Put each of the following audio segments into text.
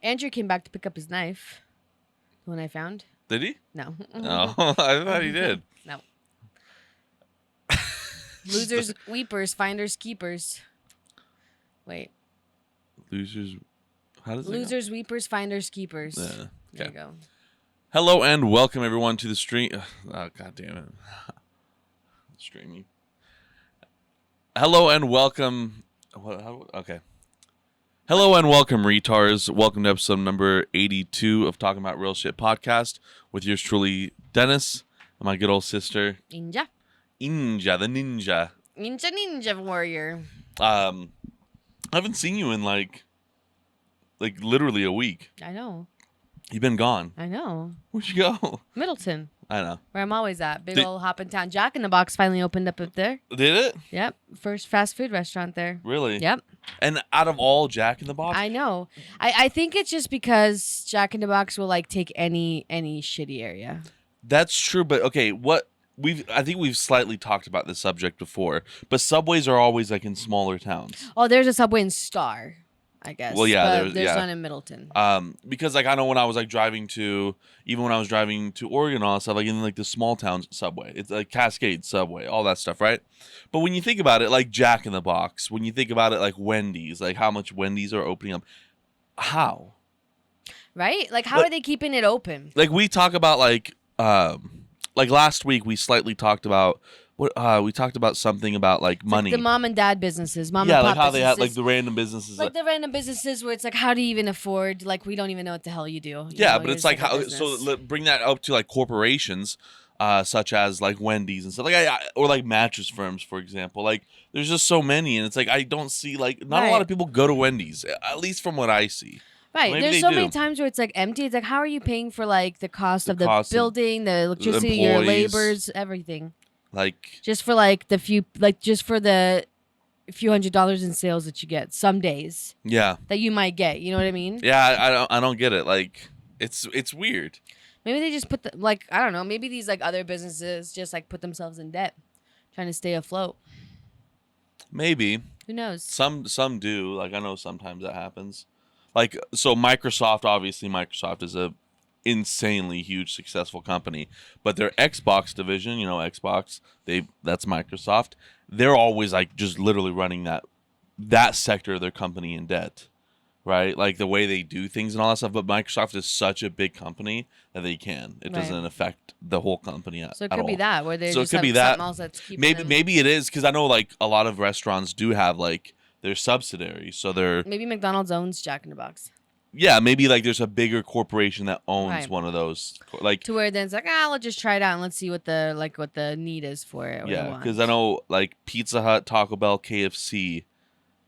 Andrew came back to pick up his knife. The one I found. Did he? No. No, I thought he did. No. Losers, weepers, finders, keepers. Wait. Losers. How does it Losers, weepers, finders, keepers. go? Yeah. There you go. Hello and welcome everyone to the stream. Oh, God damn it. Streaming. Hello and welcome. Okay. Hello and welcome, retards. Welcome to episode number 82 of Talking About Real Shit podcast with yours truly, Dennis, and my good old sister, Ninja. Inja, the ninja. Ninja warrior. I haven't seen you in like literally a week. I know. You've been gone. I know. Where'd you go? Middleton. I know. Where I'm always at. Big old hoppin' town. Jack in the Box finally opened up there. Did it? Yep. First fast food restaurant there. Really? Yep. And out of all Jack in the Box? I know. I think it's just because Jack in the Box will like take any shitty area. That's true, but okay, I think we've slightly talked about this subject before, but Subways are always like in smaller towns. Oh, there's a Subway in Star, I guess. Well, yeah, but there's none in Middleton. Because like I know when I was like driving to Oregon and all that stuff, like in like the small towns Subway, it's like Cascade Subway, all that stuff, right? But when you think about it, like Jack in the Box, when you think about it, like Wendy's, like how much Wendy's are opening up, how? Right? Like how are they keeping it open? Like we talk about like last week we slightly talked about we talked about something about like money. Like the mom and dad businesses, mom and yeah, pop like how businesses. they have like the random businesses, like the random businesses where it's like, how do you even afford? Like we don't even know what the hell you do. Yeah, but it's like how bring that up to like corporations, such as like Wendy's and stuff or like mattress firms, for example. Like there's just so many, and it's like I don't see like not a lot of people go to Wendy's, at least from what I see. Right. There's so many times where it's like empty. It's like, how are you paying for like the cost of the building, the electricity, your labors, everything? Like just for like the few $100 in sales that you get some days. Yeah. That you might get. You know what I mean? Yeah, I don't get it. Like it's weird. Maybe they just put I don't know. Maybe these like other businesses just like put themselves in debt, trying to stay afloat. Maybe. Who knows? Some do. Like I know sometimes that happens. Like, so Microsoft is a insanely huge, successful company, but their Xbox division, Xbox, that's Microsoft. They're always like just literally running that sector of their company in debt, right? Like the way they do things and all that stuff. But Microsoft is such a big company that it doesn't affect the whole company at all. So it could be that where they just could have be that. something else that's keeping them. Maybe it is because I know like a lot of restaurants do have like their subsidiaries, so they're maybe McDonald's owns Jack in the Box. Yeah, maybe like there's a bigger corporation that owns one of those, like to where then it's like, let's just try it out and let's see what the need is for it. Yeah, because I know like Pizza Hut, Taco Bell, KFC,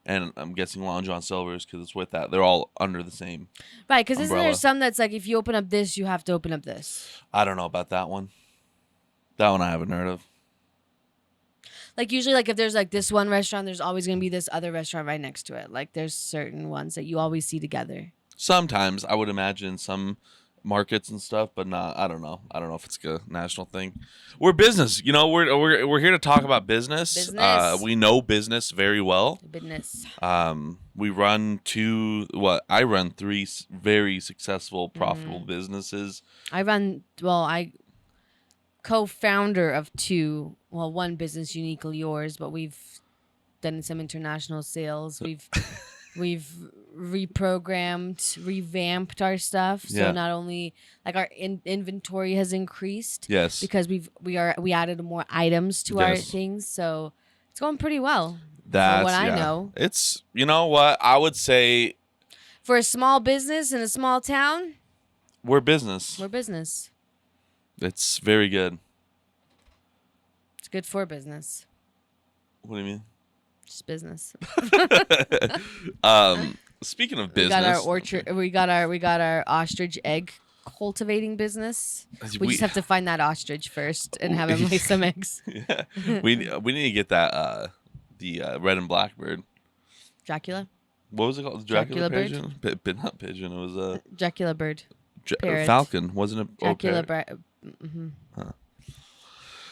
and I'm guessing Long John Silver's because it's with that. They're all under the same. Right, because isn't there some that's like if you open up this, you have to open up this? I don't know about that one. That one I haven't heard of. Like usually, like if there's like this one restaurant, there's always gonna be this other restaurant right next to it. Like there's certain ones that you always see together. Sometimes I would imagine some markets and stuff, but not. I don't know. I don't know if it's a national thing. We're business, We're here to talk about business. We know business very well. Business. We run I run 3 very successful, profitable businesses. I co-founder of 2. Well, one business uniquely yours, but we've done some international sales. We've revamped our stuff. So not only like our inventory has increased. Yes. Because we added more items to our things. So it's going pretty well. That's what I know. It's what I would say. For a small business in a small town. We're business. It's very good. It's good for business. What do you mean? Just business. Speaking of business, we got our orchard. We got our ostrich egg cultivating business. We just have to find that ostrich first and have him lay some eggs. Yeah, we need to get that the red and black bird. Dracula. What was it called? Dracula pigeon? Not pigeon. It was Dracula bird. Falcon, wasn't it? Dracula bird. Mm-hmm. Huh.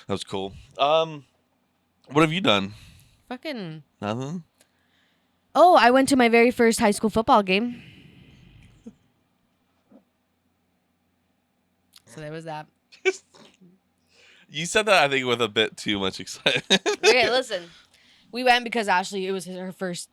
That was cool. What have you done? Fucking nothing. Oh, I went to my very first high school football game. So there was that. You said that, I think, with a bit too much excitement. Okay, listen. We went because Ashley, it was her first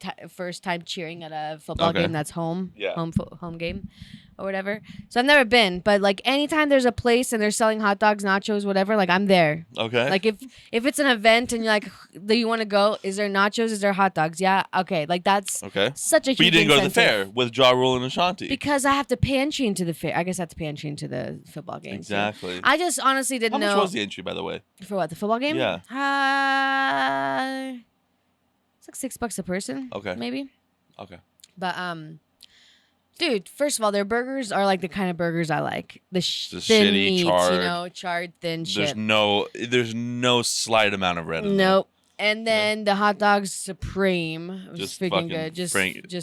time cheering at a football game that's home game or whatever. So I've never been, but like anytime there's a place and they're selling hot dogs, nachos, whatever, like I'm there. Okay. Like if it's an event and you're like, do you want to go? Is there nachos? Is there hot dogs? Yeah. Okay. Like that's such a huge But you didn't go to the incentive. fair with Ja Rule and Ashanti. Because I have to pay entry into the fair. I guess I have to pay entry into the football game. Exactly. Too. I just honestly didn't know. How much was the entry, by the way? For what, the football game? Yeah. It's like $6 a person. Okay. Maybe. Okay. But dude, first of all, their burgers are like the kind of burgers I like. The thin shitty, meat, charred, charred thin there's shit. There's no slight amount of red in there. Nope. And then the hot dogs supreme. It was Just freaking good. Just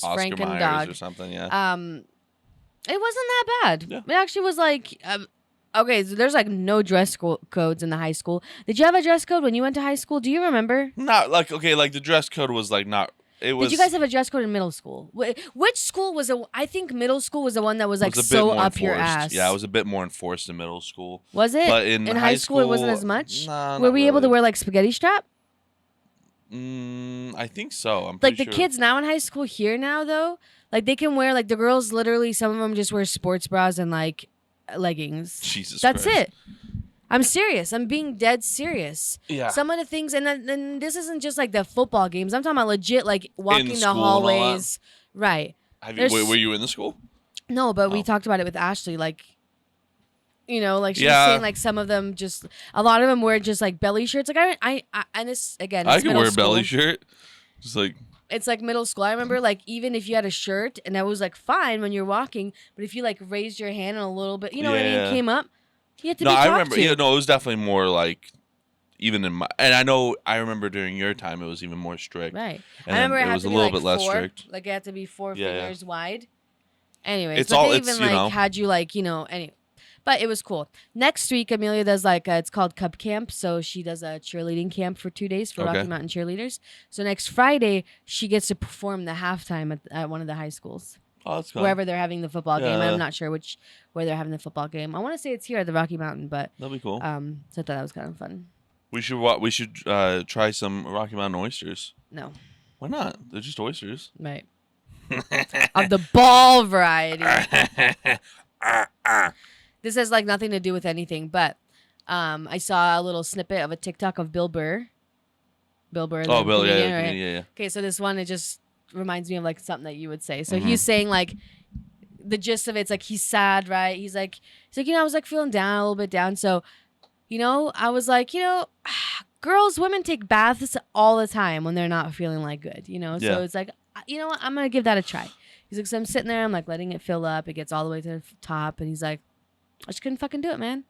Oscar Franken Myers dog or something, yeah. It wasn't that bad. Yeah. It actually was like okay, so there's like no dress codes in the high school. Did you have a dress code when you went to high school? Do you remember? Not like like the dress code was like not. It was. Did you guys have a dress code in middle school? Which school was I think middle school was the one that was like so up your ass. Yeah, it was a bit more enforced in middle school. Was it? But in high school, it wasn't as much. Nah, were we able to wear like spaghetti strap? I think so. I'm like pretty the sure. kids now in high school here now though, like they can wear like the girls literally some of them just wear sports bras and like leggings. Jesus That's Christ. it. I'm serious. I'm being dead serious. Yeah. Some of the things, and then this isn't just like the football games. I'm talking about legit, like walking the school hallways. Right. Were you in the school? No, but we talked about it with Ashley. Like, you know, like she was saying, like some of them just, a lot of them wear just like belly shirts. Like and this again, it's I could wear a school. belly shirt. Just like. It's like middle school. I remember like even if you had a shirt and that was like fine when you're walking, but if you like raised your hand a little bit, you know what I mean, came up, you had to be talked I remember. to. Yeah, no, it was definitely more like even in my. And I remember during your time it was even more strict. Right. And I remember it was had to a be little like bit less 4, strict. like it had to be 4 fingers wide. Anyways, It's but all- they it's, even you like know. had you like anyway. But it was cool. Next week, Amelia does like it's called Cub Camp, so she does a cheerleading camp for 2 days for Rocky Mountain cheerleaders. So next Friday, she gets to perform the halftime at one of the high schools. Oh, that's cool. Wherever they're having the football game. Yeah. I'm not sure where they're having the football game. I want to say it's here at the Rocky Mountain, but That'd be cool. so I thought that was kind of fun. We should try some Rocky Mountain oysters. No. Why not? They're just oysters. Right. Of the ball variety. This has like nothing to do with anything, but I saw a little snippet of a TikTok of Bill Burr. Bill Burr. Oh, Bill, comedian, yeah, right? yeah. Okay, so this one, it just reminds me of like something that you would say. So he's saying like the gist of it's like he's sad, right? He's like, I was like feeling down, a little bit down. So, I was like, women take baths all the time when they're not feeling like good, Yeah. So it's like, you know what? I'm going to give that a try. He's like, so I'm sitting there, I'm like letting it fill up. It gets all the way to the top. And he's like, I just couldn't fucking do it, man.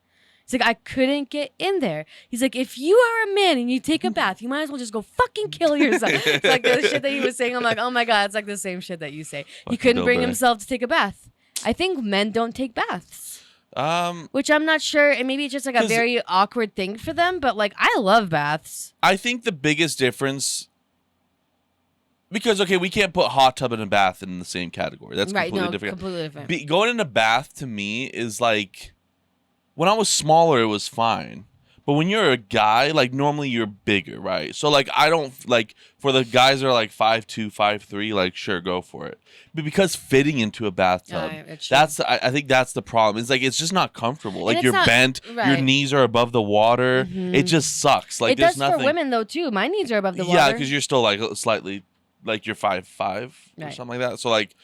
He's like, I couldn't get in there. He's like, if you are a man and you take a bath, you might as well just go fucking kill yourself. It's like the shit that he was saying. I'm like, oh my God, it's like the same shit that you say. He couldn't Bill bring Burr. himself to take a bath. I think men don't take baths. Which I'm not sure, and maybe it's just like a very awkward thing for them, but like I love baths. I think the biggest difference, because we can't put hot tub and a bath in the same category. That's Right, completely no, different. completely different. Going in a bath to me is like, when I was smaller, it was fine. But when you're a guy, like normally you're bigger, right? So like I don't like for the guys that are like 5'2", 5'3", like sure, go for it. But because fitting into a bathtub, I think that's the problem. It's like it's just not comfortable. Like you're bent, your knees are above the water. It just sucks. Like it there's does nothing. for women though too. My knees are above the water. Yeah, because you're still like slightly, like you're 5'5" or Right. something like that. So like,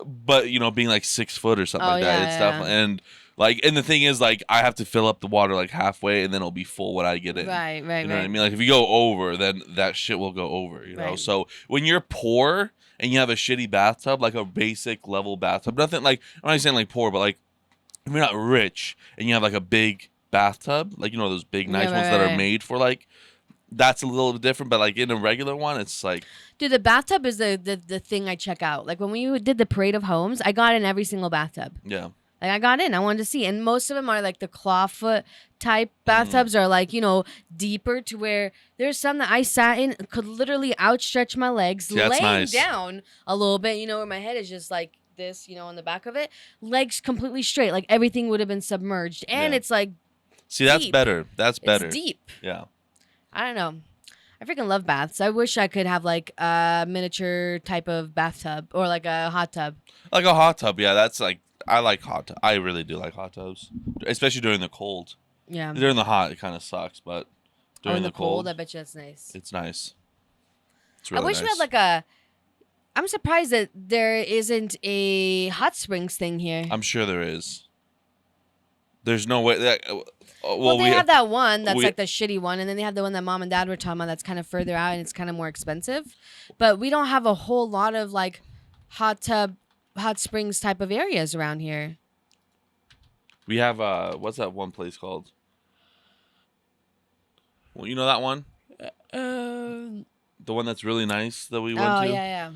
but being like 6 foot or something like that, it's definitely and. Like, and the thing is, like, I have to fill up the water like halfway, and then it'll be full when I get in. Right. You know what I mean? Like, if you go over, then that shit will go over. You know. So when you're poor and you have a shitty bathtub, like a basic level bathtub, nothing like I'm not saying like poor, but like if you're not rich and you have like a big bathtub, like those big nice ones that are made for like. That's a little bit different, but like in a regular one, it's like. Dude, the bathtub is the thing I check out. Like when we did the Parade of Homes, I got in every single bathtub. Yeah. Like I got in, I wanted to see, and most of them are like the clawfoot type bathtubs are like deeper to where there's some that I sat in could literally outstretch my legs, laying nice. down a little bit, where my head is just like this, on the back of it, legs completely straight, like everything would have been submerged, and Yeah. it's like See, that's deep. better. That's better. It's deep. Yeah. I don't know. I freaking love baths. I wish I could have like a miniature type of bathtub or like a hot tub. Like a hot tub. Yeah, that's like I like hot tub. I really do like hot tubs, especially during the cold. Yeah. During the hot, it kind of sucks, but during in the cold, I bet you that's nice. it's nice. It's I really wish nice. we had like a. I'm surprised that there isn't a hot springs thing here. I'm sure there is. There's no way that. Well, they have that one that's we- like the shitty one, and then they have the one that mom and dad were talking about that's kind of further out and it's kind of more expensive. But we don't have a whole lot of like hot springs type of areas around here. We have what's that one place called? Well, you know that one? The one that's really nice that we went to? Oh, yeah.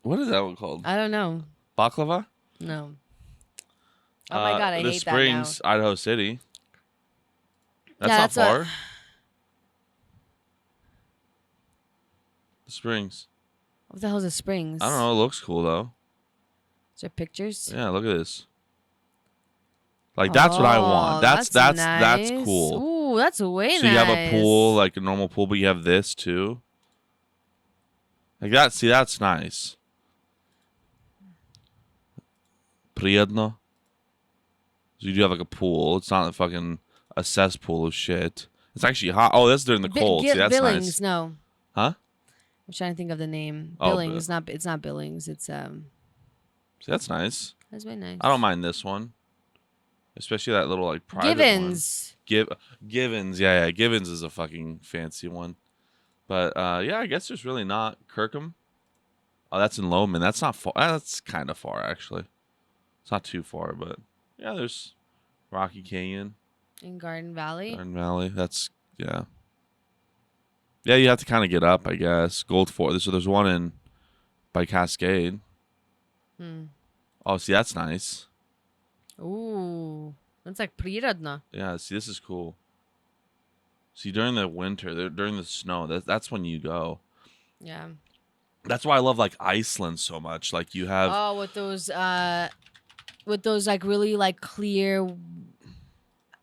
What is that one called? I don't know. Baklava? No. Oh my God, I the hate Springs, that now. Idaho City. That's Yeah, not that's far. The Springs. What the hell is a springs? I don't know. It looks cool though. Is there pictures? Yeah, look at this. Like that's what I want. That's nice. cool. Ooh, that's way nice. So you have a pool, like a normal pool, but you have this too. Like that. See, that's nice. Prijedno. So you do have like a pool. It's not fucking a cesspool of shit. It's actually hot. Oh, that's during the cold. See, that's Billings, nice. no. Huh? I'm trying to think of the name. Oh, Billings, it's not Billings. It's See, that's nice. That's very nice. I don't mind this one, especially that little like private Givens. one. Givens, yeah. Givens is a fucking fancy one, but yeah, I guess there's really not Kirkham. Oh, that's in Lowman. That's not far. That's kind of far actually. It's not too far, but yeah, there's Rocky Canyon. In Garden Valley. Garden Valley. That's yeah. Yeah, you have to kind of get up, I guess. Gold Forest. So there's one in by Cascade. Oh, see, that's nice. Ooh, that's like Prirodno. Yeah, see, this is cool. See, during the winter, during the snow, that's when you go. Yeah. That's why I love like Iceland so much. Like you have. Oh, with those like really like clear.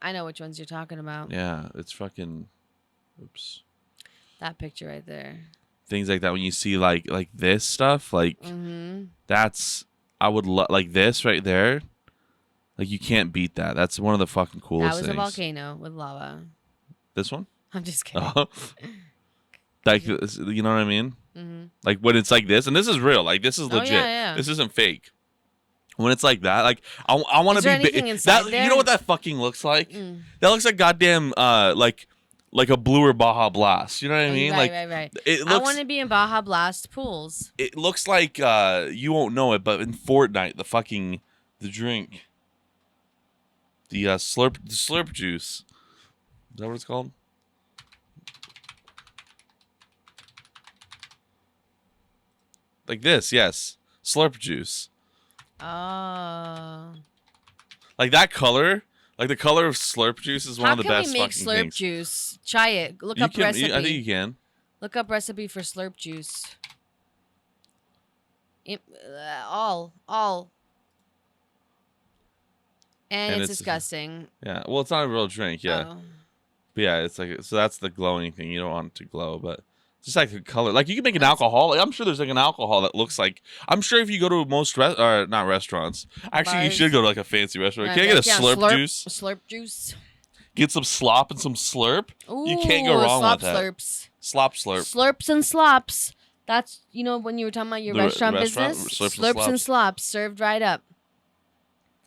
I know which ones you're talking about. Yeah, it's fucking. Oops. That picture right there. Things like that when you see like this stuff, like that's I would like this right there. Like you can't beat that. That's one of the fucking coolest things. That was a volcano with lava. This one? I'm just kidding. Like you know what I mean? Like when it's like this, and this is real. Like this is legit. Yeah. This isn't fake. When it's like that, like I want to be big. That there? You know what that fucking looks like? That looks like goddamn like a bluer Baja Blast. You know what I mean? Right. It looks, I want to be in Baja Blast pools. It looks like you won't know it, but in Fortnite, the drink, the slurp juice. Is that what it's called? Like this, yes, slurp juice. Oh. Like that color. Like the color of slurp juice is one of the best fucking things. How can we make slurp juice? Try it. Look up recipe. I think you can. Look up recipe for slurp juice. All. And it's disgusting. Yeah. Well, it's not a real drink. Yeah. Oh. But yeah, it's like so that's the glowing thing. You don't want it to glow, but it's just like the color. Like you can make an alcohol. Like, I'm sure there's like an alcohol that looks like. I'm sure if you go to most not restaurants. Actually, Bars. You should go to like a fancy restaurant. Can I get a slurp juice? Slurp juice. Get some slop and some slurp. Ooh, you can't go wrong with that. Slurps. Slop slurp. Slurps and slops. That's when you were talking about your restaurant business. Slurps and slops served right up.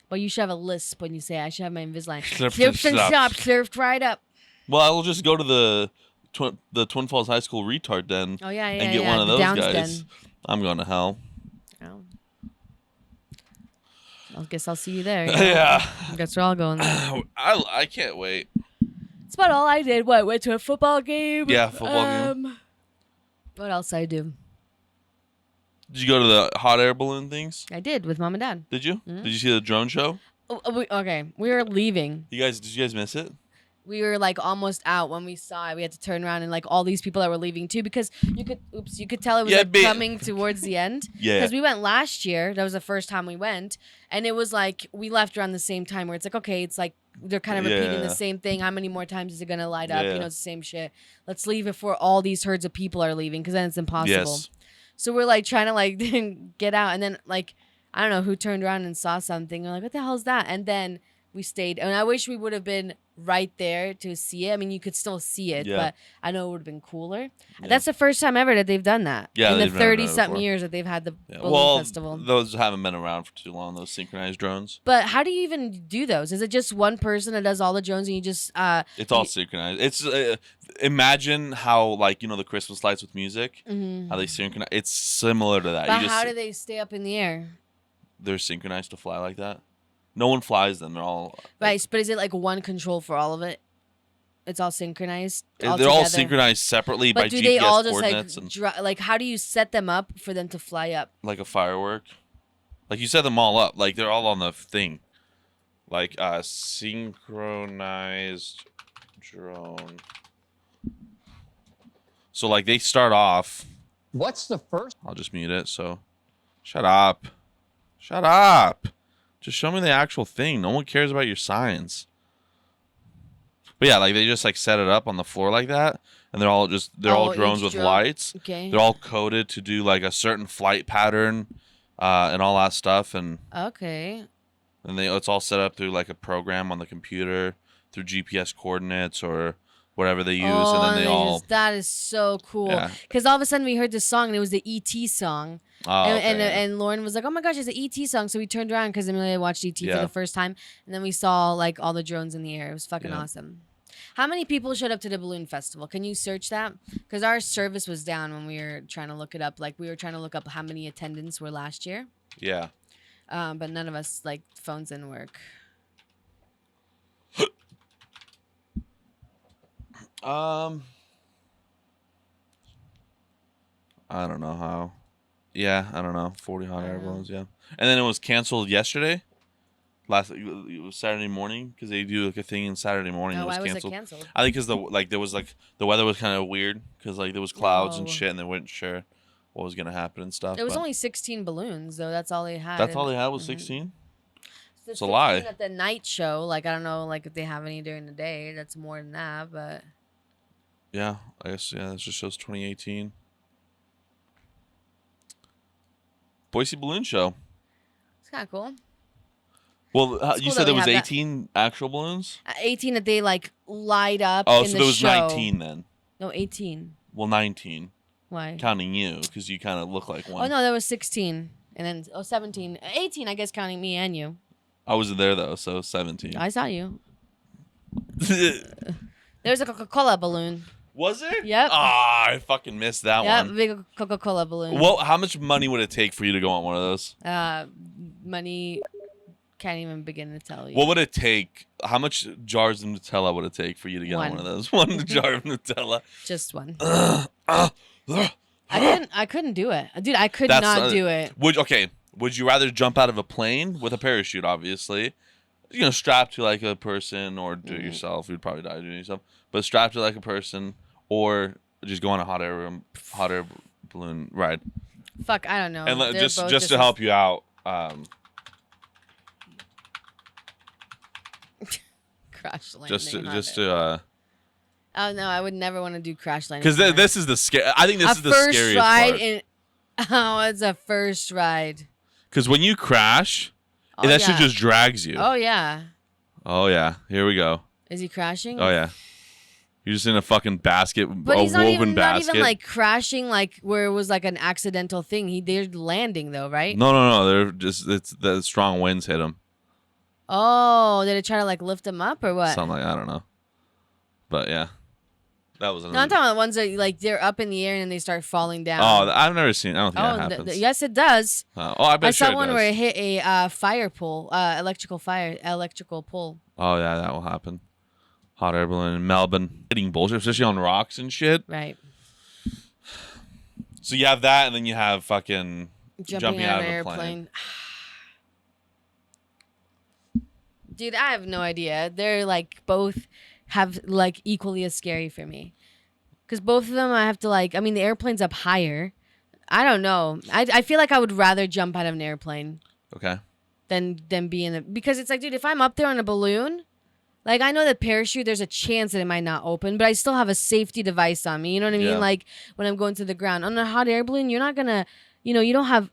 Well, you should have a lisp when you say it. I should have my Invisalign. Slurps and slops served right up. Well, I will just go to the Twin Falls High School retard den. Oh yeah, and get one of those guys. Den. I'm going to hell. Oh. I guess I'll see you there. Yeah. I guess we're all going there. I can't wait. That's about all I did. Went to a football game. Yeah, football game. What else I do? Did you go to the hot air balloon things? I did with mom and dad. Did you? Mm-hmm. Did you see the drone show? Okay, we were leaving. Did you guys miss it? we were like almost out when we saw it. We had to turn around and like all these people that were leaving too because you could tell it was like coming towards the end. Yeah. Because we went last year. That was the first time we went, and it was like we left around the same time where it's like okay, it's like they're kind of repeating the same thing. How many more times is it gonna light up? Yeah. You know, it's the same shit. Let's leave before all these herds of people are leaving because then it's impossible. Yes. So we're like trying to like get out, and then like I don't know who turned around and saw something. We're like, what the hell is that? And then we stayed, and I wish we would have been right there to see it. I mean, you could still see it, but I know it would have been cooler. Yeah. That's the first time ever that they've done that. Yeah, in the 30-something years that they've had the balloon festival. Those haven't been around for too long. Those synchronized drones. But how do you even do those? Is it just one person that does all the drones, and you just? It's all synchronized. It's imagine how like the Christmas lights with music, how they synchronize. It's similar to that. But how do they stay up in the air? They're synchronized to fly like that. No one flies them. They're all right. But is it like one control for all of it? It's all synchronized. They're all synchronized separately by GPS coordinates. But do they all just like how do you set them up for them to fly up? Like a firework. Like you set them all up. Like they're all on the thing. Like synchronized drone. So like they start off. What's the first? I'll just mute it. So, shut up. Shut up. Just show me the actual thing. No one cares about your signs. But yeah, like they just like set it up on the floor like that, and they're all drones with lights. Okay. They're all coded to do like a certain flight pattern, and all that stuff, and okay. And it's all set up through like a program on the computer through GPS coordinates or whatever they use, and then that is so cool. Because all of a sudden we heard this song and it was the E.T. song. And Lauren was like, "Oh my gosh, it's an E.T. song!" So we turned around because Amelia watched E.T. for the first time, and then we saw like all the drones in the air. It was fucking awesome. How many people showed up to the balloon festival? Can you search that? Because our service was down when we were trying to look it up. Like we were trying to look up how many attendants were last year. Yeah. But none of us like phones didn't work. I don't know how. Yeah, I don't know. 40 hot air balloons, yeah. And then it was canceled yesterday. It was Saturday morning because they do like a thing in Saturday morning. Why was it canceled? I think because the weather was kind of weird because like there was clouds and shit and they weren't sure what was gonna happen and stuff. There was only 16 balloons though. That's all they had. That's all they had was 16. It's a lie. At the night show, like I don't know, like if they have any during the day. That's more than that, but. Yeah, I guess this just shows 2018. Boise Balloon Show. It's kind of cool. Well, you said there was 18 actual balloons? 18 that they like light up. Oh, so there was 19 then. No, 18. Well, 19. Why? Counting you, because you kind of look like one. Oh no, there was 16, and then 17, 18. I guess counting me and you. I wasn't there though, so 17. I saw you. There's a Coca-Cola balloon. Was there? Yep. Ah, I fucking missed that one. Yeah, big Coca-Cola balloon. Well, how much money would it take for you to go on one of those? Money, can't even begin to tell you. What would it take? How much jars of Nutella would it take for you to get on one of those? One jar of Nutella. Just one. I couldn't do it, dude. I could not do it. Would you rather jump out of a plane with a parachute? Obviously, strapped to like a person, or do it yourself. You'd probably die doing it yourself. But strapped to like a person, or just go on a hot air balloon ride. Fuck, I don't know. And just to help you out. Crash landing. Just to. Oh no, I would never want to do crash landing. Because this is the scary. I think this is the scariest part. It's a first ride. Because when you crash, that shit just drags you. Oh yeah. Oh yeah. Here we go. Is he crashing? Oh yeah. You're just in a fucking basket, but he's not even basket. like crashing, like where it was like an accidental thing. They're landing though, right? No. They're just the strong winds hit him. Oh, did it try to like lift him up or what? Something like I don't know. But yeah, that was. No, I'm talking about the ones that like they're up in the air and then they start falling down. Oh, I've never seen. I don't think that happens. Yes, it does. I bet. I saw one where it hit a fire pole, electrical pole. Oh yeah, that will happen. Hot air balloon in Melbourne. Hitting bullshit, especially on rocks and shit. Right. So you have that, and then you have fucking jumping out of an airplane. Dude, I have no idea. They're like both have like equally as scary for me. Because both of them, I have to like. I mean, the airplane's up higher. I don't know. I feel like I would rather jump out of an airplane. Okay. Than be in it, because it's like, dude, if I'm up there on a balloon, like I know the parachute, there's a chance that it might not open, but I still have a safety device on me. You know what I mean? Yeah. Like when I'm going to the ground on a hot air balloon, you're not gonna, you don't have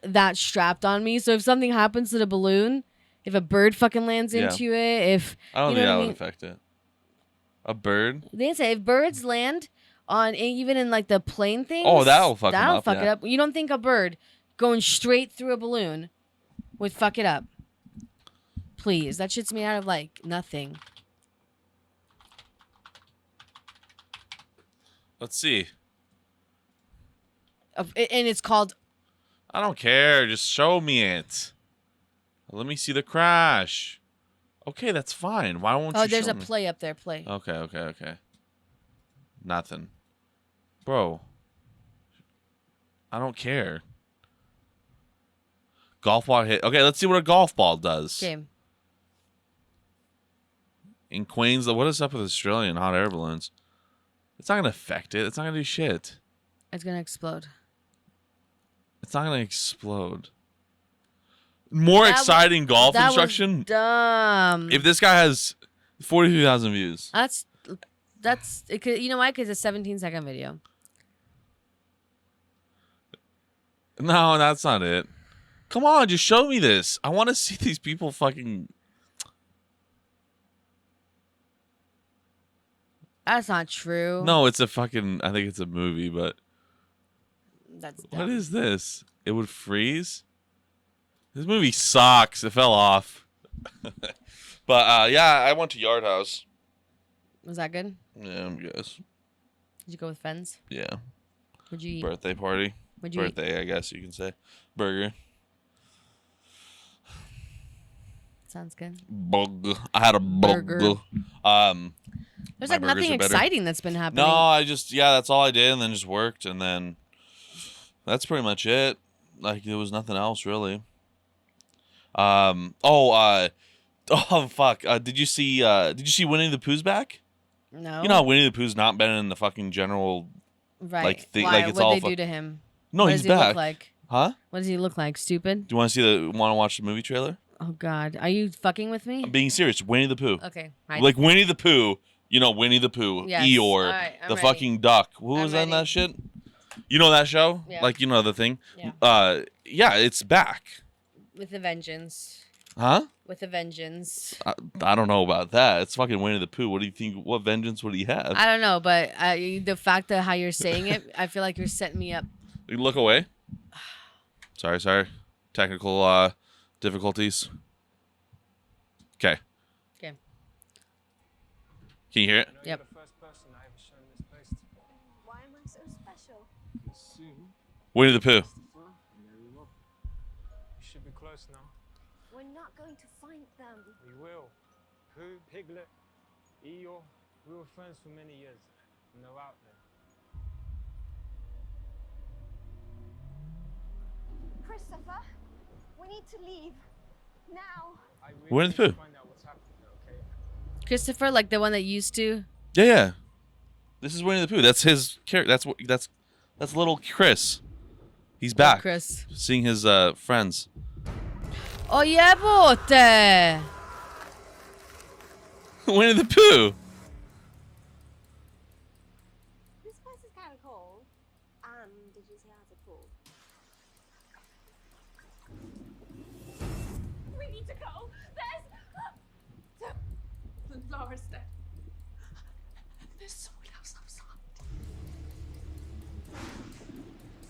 that strapped on me. So if something happens to the balloon, if a bird fucking lands into it, if I don't you think know that what would I mean? affect it. A bird? They say if birds land on even in like the plane things, Oh, that'll fuck 'em that'll up, fuck it yeah. up. You don't think a bird going straight through a balloon would fuck it up? Please, that shit's made out of like nothing. Let's see. And it's called. I don't care. Just show me it. Let me see the crash. Okay, that's fine. Why won't you Oh, there's show a me? play up there. Play. Okay. Nothing. Bro. I don't care. Golf ball hit. Okay, let's see what a golf ball does. Game. In Queens, what is up with Australian hot air balloons? It's not going to affect it. It's not going to do shit. It's gonna explode. It's not going to explode. More That exciting golf that instruction. Was dumb. If this guy has 42,000 views. That's it. You know why? Because it's a 17-second video. No, that's not it. Come on, just show me this. I want to see these people fucking. That's not true. No, it's a fucking. I think it's a movie, but. That's dumb. What is this? It would freeze? This movie sucks. It fell off. But, yeah, I went to Yard House. Was that good? Yeah, I guess. Did you go with friends? Yeah. What'd you eat? Birthday party. What'd you eat? Birthday, I guess you can say. Burger. Sounds good. Bug. I had a burger. There's My like burgers nothing are better. exciting that's been happening. No, I just, that's all I did, and then just worked, and then that's pretty much it. Like, there was nothing else, really. Oh, fuck. Did you see Winnie the Pooh's back? No. You know how Winnie the Pooh's not been in the fucking general, Right. like, Why? like, it's What'd all they do to him? No, What he's does he back. look like? Huh? What does he look like? Stupid? Do you want to watch the movie trailer? Oh God, are you fucking with me? I'm being serious. Winnie the Pooh. Okay. Right. Like Winnie the Pooh, Winnie the Pooh, Yes. Eeyore, All right, I'm the ready. fucking duck. Who I'm was in ready. that shit? You know that show? Yeah. Like, the thing? Yeah. Yeah, it's back. With a vengeance. Huh? With a vengeance. I don't know about that. It's fucking Winnie the Pooh. What do you think? What vengeance would he have? I don't know, but the fact that how you're saying it, I feel like you're setting me up. You look away. Sorry. Technical difficulties. Okay. Okay. Can you hear it? Yep. The first person I ever shown this place to. Why am I so special? Soon, Winnie the Pooh. you should be close now. We're not going to find them. We will. Pooh, Piglet, Eeyore, we were friends for many years, and they're out there. Christopher, we need to leave. Now. I really Winnie the need to Pooh. find out what's happening there, okay? Christopher, like the one that used to. Yeah. This is Winnie the Pooh. That's his character. That's little Chris. He's back. Chris. Seeing his friends. Oh yeah, bote. Winnie the Pooh. This place is kind of cold. Did you say how's it cool? We need to go. There's Laura's dead. There's someone else outside.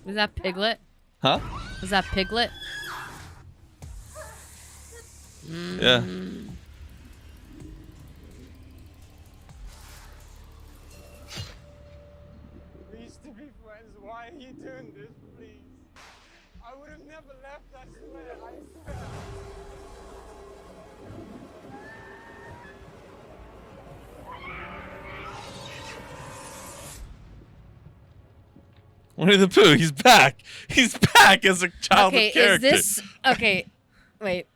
Was that Piglet? Huh? Was that Piglet? Yeah. We used to be friends. Why are you doing this, please? I would have never left, I swear. Winnie the Pooh. He's back. He's back as a childhood Okay, character. is this okay? Wait.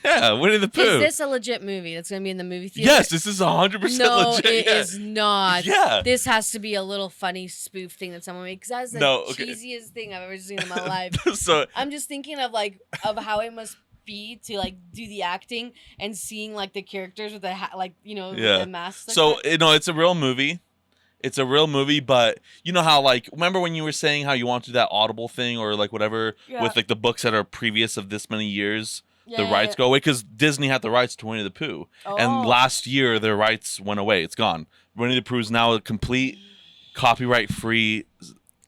Yeah, Winnie the Pooh. Is this a legit movie that's going to be in the movie theater? Yes, this is 100% No, legit. it yeah. is not. Yeah. This has to be a little funny spoof thing that someone made because that's the cheesiest thing I've ever seen in my life. So I'm just thinking of how it must be to like do the acting and seeing like the characters with the with the masks. Like so that. it's a real movie. It's a real movie, but you know how like remember when you were saying how you want to do that Audible thing or like whatever with like the books that are previous of this many years, the rights go away because Disney had the rights to Winnie the Pooh, and last year their rights went away. It's gone. Winnie the Pooh is now a complete copyright-free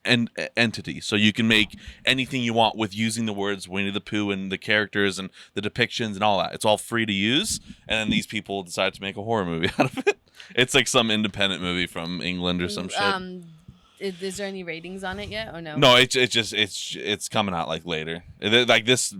entity, so you can make anything you want with using the words Winnie the Pooh and the characters and the depictions and all that. It's all free to use, and then these people decide to make a horror movie out of it. It's like some independent movie from England or some shit. Is there any ratings on it yet or no? No, it's coming out like later. Like this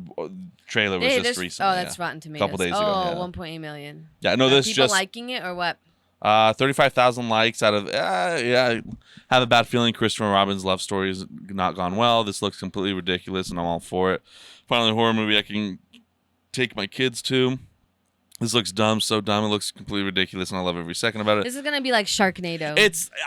trailer was just recently. Oh, that's Rotten Tomatoes. A couple days ago. Oh, 1.8 million. Yeah, no, this people just liking it or what? 35,000 likes out of have a bad feeling Christopher Robin's love story has not gone well. This looks completely ridiculous and I'm all for it. Finally, a horror movie I can take my kids to. This looks dumb, so dumb. It looks completely ridiculous and I love every second about it. This is gonna be like Sharknado.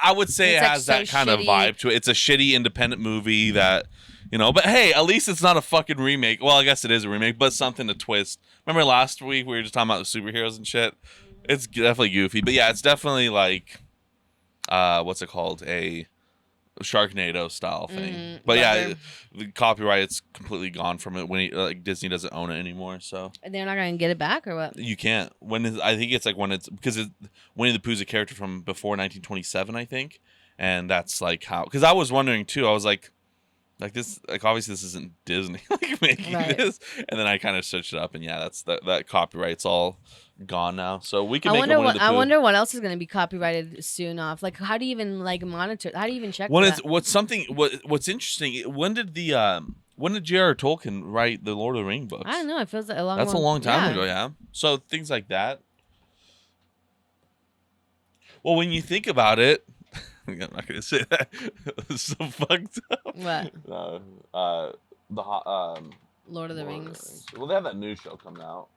I would say it has that kind of vibe to it. It's a shitty independent movie that, but hey, at least it's not a fucking remake. Well, I guess it is a remake, but something to twist. Remember last week we were just talking about the superheroes and shit? It's definitely goofy, but yeah, it's definitely like, what's it called? A Sharknado style thing. But yeah, the copyright's completely gone from it when Disney doesn't own it anymore. So and they're not gonna get it back or what? You can't. I think it's like because Winnie the Pooh's a character from before 1927, I think, and that's like how. Because I was wondering too. I was like this, like obviously this isn't Disney like making this, and then I kind of searched it up, and yeah, that copyright's all gone now. So we can make a Winnie the Pooh. I wonder what else is going to be copyrighted soon off. Like, how do you even monitor? How do you even check? What's interesting? When did J.R. Tolkien write the Lord of the Rings books? I don't know. It feels like a long time ago. Yeah. So things like that. Well, when you think about it. I'm not gonna say that. It's so fucked up. What? Lord of the Rings. Well, they have that new show coming out.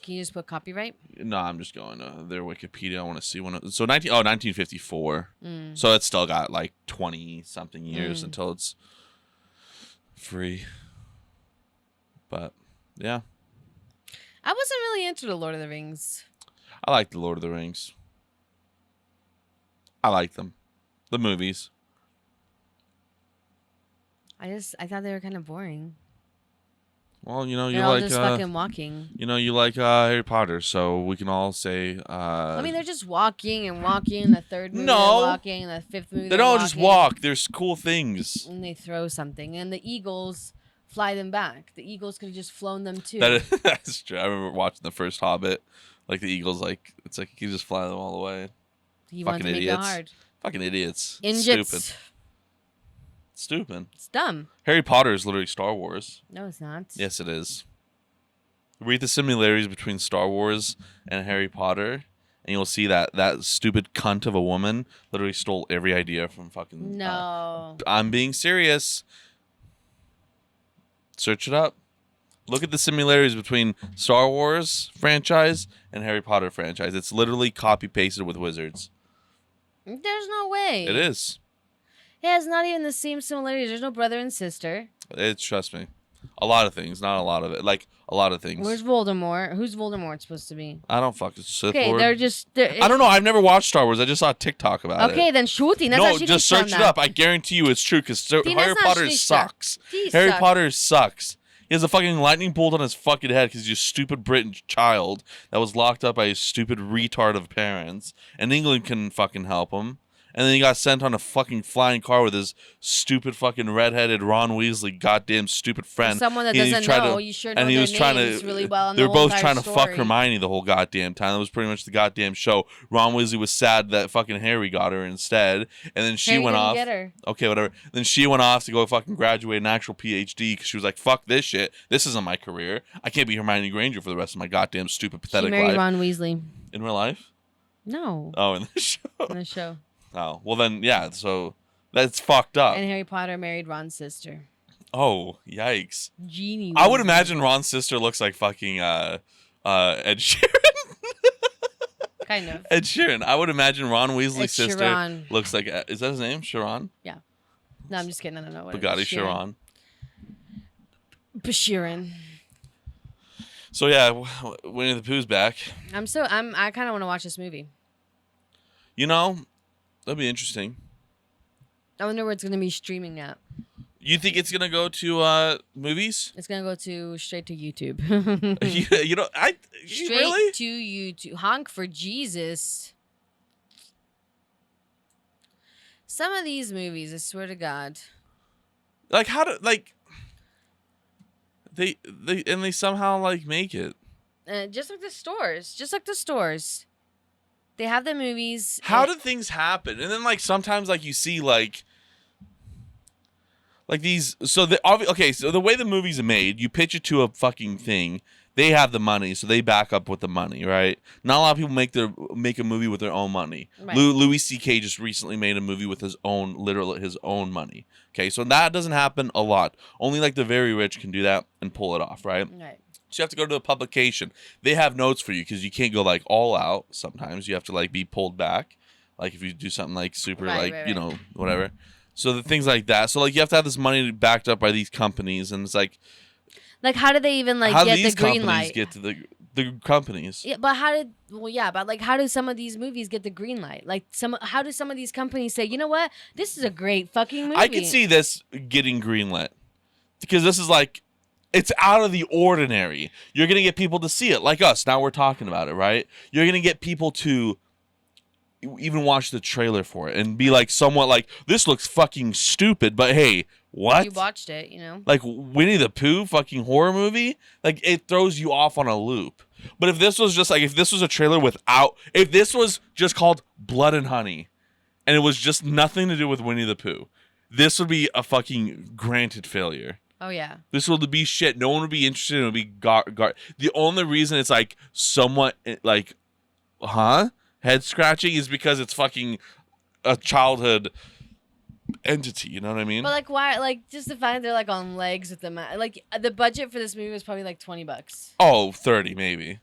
Can you just put copyright? No, I'm just going to their Wikipedia. I want to see when. 1954. So it's still got like 20 something years until it's free. But yeah, I wasn't really into the Lord of the Rings. I like the Lord of the Rings. I like them. The movies. I thought they were kind of boring. Well, you they're all like just fucking walking. You like Harry Potter, so we can all say. I mean, they're just walking and walking. The third movie, they're walking. The fifth movie, they don't just walk. There's cool things. And they throw something, and the eagles fly them back. The eagles could have just flown them too. That's true. I remember watching the first Hobbit. Like the eagles, it's like you just fly them all the way. He wanted to make it hard. Fucking idiots. Injits. Stupid. It's dumb. Harry Potter is literally Star Wars. No, it's not. Yes, it is. Read the similarities between Star Wars and Harry Potter, and you'll see that stupid cunt of a woman literally stole every idea from fucking. No. I'm being serious. Search it up. Look at the similarities between Star Wars franchise and Harry Potter franchise. It's literally copy pasted with wizards. There's no way. It is. Yeah, it's not even the same similarities. There's no brother and sister. Trust me. A lot of things, not a lot of it. Like a lot of things. Where's Voldemort? Who's Voldemort supposed to be? I don't fucking Sith Okay, Lord. they're I don't know. I've never watched Star Wars. I just saw TikTok about it. Okay, then shooting. That's no, just search it up. I guarantee you it's true because Harry Potter sucks. Harry Potter sucks. He has a fucking lightning bolt on his fucking head because he's a stupid Britain child that was locked up by his stupid retard of parents, and England couldn't fucking help him. And then he got sent on a fucking flying car with his stupid fucking redheaded Ron Weasley goddamn stupid friend. For someone that doesn't know, you sure know their names really well. They were both trying to fuck Hermione the whole goddamn time. That was pretty much the goddamn show. Ron Weasley was sad that fucking Harry got her instead. And then she went off. Get her. Okay, whatever. Then she went off to go fucking graduate an actual PhD because she was like, fuck this shit. This isn't my career. I can't be Hermione Granger for the rest of my goddamn stupid pathetic life. She married Ron Weasley. In real life? No. Oh, in the show. In the show. Oh, well then, yeah, so that's fucked up. And Harry Potter married Ron's sister. Oh, yikes! Genie. I would Weasley. imagine Ron's sister looks like fucking Ed Sheeran. Kind of. Ed Sheeran. I would imagine Ron Weasley's Ed sister Sheeran. looks like. Is that his name? Sharon? No, I'm just kidding. I don't know what it Bugatti is. Chiron. Sheeran. So yeah, Winnie the Pooh's back. I kind of want to watch this movie. You know, that'd be interesting. I wonder where it's going to be streaming at. You think it's gonna go to movies? It's going to go straight to YouTube. you know, Straight really? to YouTube. Honk for Jesus. Some of these movies, I swear to God. Like how do they somehow like make it? Just like the stores. They have the movies. How do things happen? And then like sometimes like you see like these. So so the way the movies are made, you pitch it to a fucking thing. They have the money, so they back up with the money, right? Not a lot of people make a movie with their own money. Right. Louis C.K. just recently made a movie with his own money. Okay, so that doesn't happen a lot. Only like the very rich can do that and pull it off, right? Right. So you have to go to a publication. They have notes for you because you can't go like all out. Sometimes you have to like be pulled back. Like if you do something like super you know, whatever. So the things like that. So like you have to have this money backed up by these companies, and it's like how did they even how get these the green companies light? get to the companies? Yeah, but how do some of these movies get the green light? How do some of these companies say, you know what, this is a great fucking movie? I could see this getting greenlit because this is like, it's out of the ordinary. You're gonna get people to see it, like us. Now we're talking about it, right? You're gonna get people to even watch the trailer for it and be like, somewhat like, this looks fucking stupid, but hey, what? You watched it, you know. Like Winnie the Pooh fucking horror movie, like it throws you off on a loop. But if this was just like, if this was a trailer if this was just called Blood and Honey and it was just nothing to do with Winnie the Pooh, this would be a fucking granted failure. Oh yeah. This would be shit. No one would be interested. It would be the only reason it's like somewhat like, head scratching is because it's fucking a childhood entity. You know what I mean? But like, why? Like, just the fact that they're like on legs with them. Like, the budget for this movie was probably like $20. Oh, 30 maybe.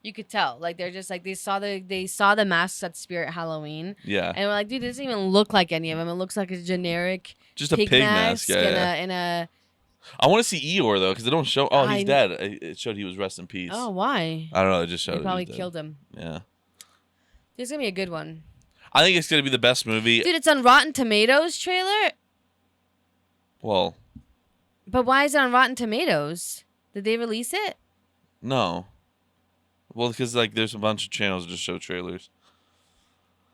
You could tell. Like, they're just like, they saw the masks at Spirit Halloween. Yeah. And we're like, dude, this doesn't even look like any of them. It looks like a generic just a pig mask. Yeah. In a. I want to see Eeyore though, because they don't show. Oh, he's I dead. It showed he was rest in peace. Oh, why? I don't know. It just showed. They probably he was killed him. dead. Yeah. This is gonna be a good one. I think it's gonna be the best movie. Dude, it's on Rotten Tomatoes trailer. Well. But why is it on Rotten Tomatoes? Did they release it? No. Well, because like there's a bunch of channels that just show trailers.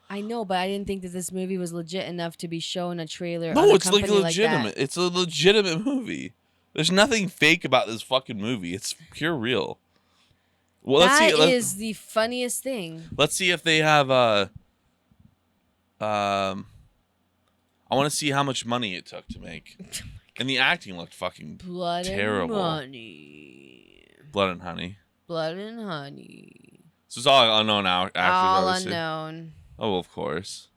I know, but I didn't think that this movie was legit enough to be shown a trailer. No, on a it's like company legitimate. Like that. It's a legitimate movie. There's nothing fake about this fucking movie. It's pure real. Well, That is the funniest thing. Let's see if they have I want to see how much money it took to make. And the acting looked fucking terrible. And honey. Blood and Honey. Blood and honey. So it's all unknown actors. All obviously. unknown. Oh, of course.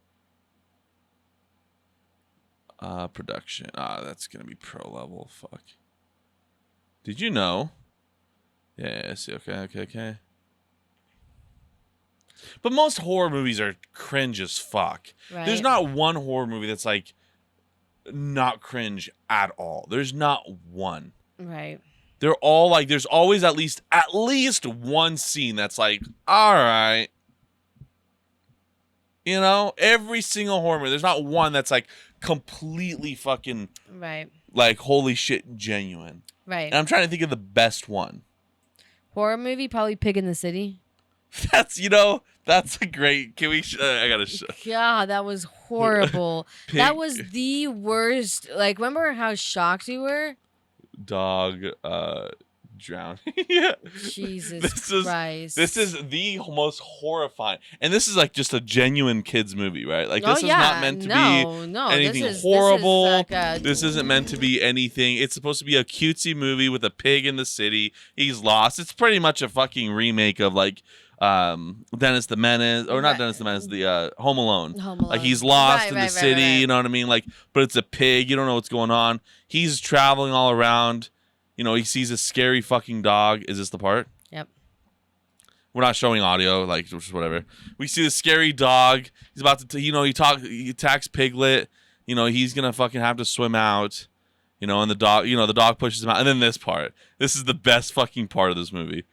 Production. That's gonna be pro level. Fuck. Did you know? Yeah. See. Okay. But most horror movies are cringe as fuck. Right. There's not one horror movie that's like not cringe at all. There's not one. Right. They're all like, there's always at least one scene that's like, all right. You know, every single horror movie, there's not one that's like completely fucking Right. like holy shit genuine. Right. And I'm trying to think of the best one. Horror movie, probably Pig in the City. That's a great. Can we? I gotta. God, that was horrible. Pig. That was the worst. Like, remember how shocked we were? Dog drowning. Yeah. Jesus Christ. This is the most horrifying. And this is like just a genuine kids movie, right? Like this is not meant to be anything horrible. This isn't meant to be anything. It's supposed to be a cutesy movie with a pig in the city. He's lost. It's pretty much a fucking remake of like Dennis the Menace, or not Right. Dennis the Menace, the Home Alone. Home Like Alone. he's lost Right, in right, the right, city, right. you know what I mean? Like, but it's a pig, you don't know what's going on. He's traveling all around. You know, he sees a scary fucking dog. Is this the part? Yep. We're not showing audio, like just whatever. We see the scary dog. He's about to, he attacks Piglet. You know, he's gonna fucking have to swim out. You know, and the dog pushes him out. And then this part. This is the best fucking part of this movie.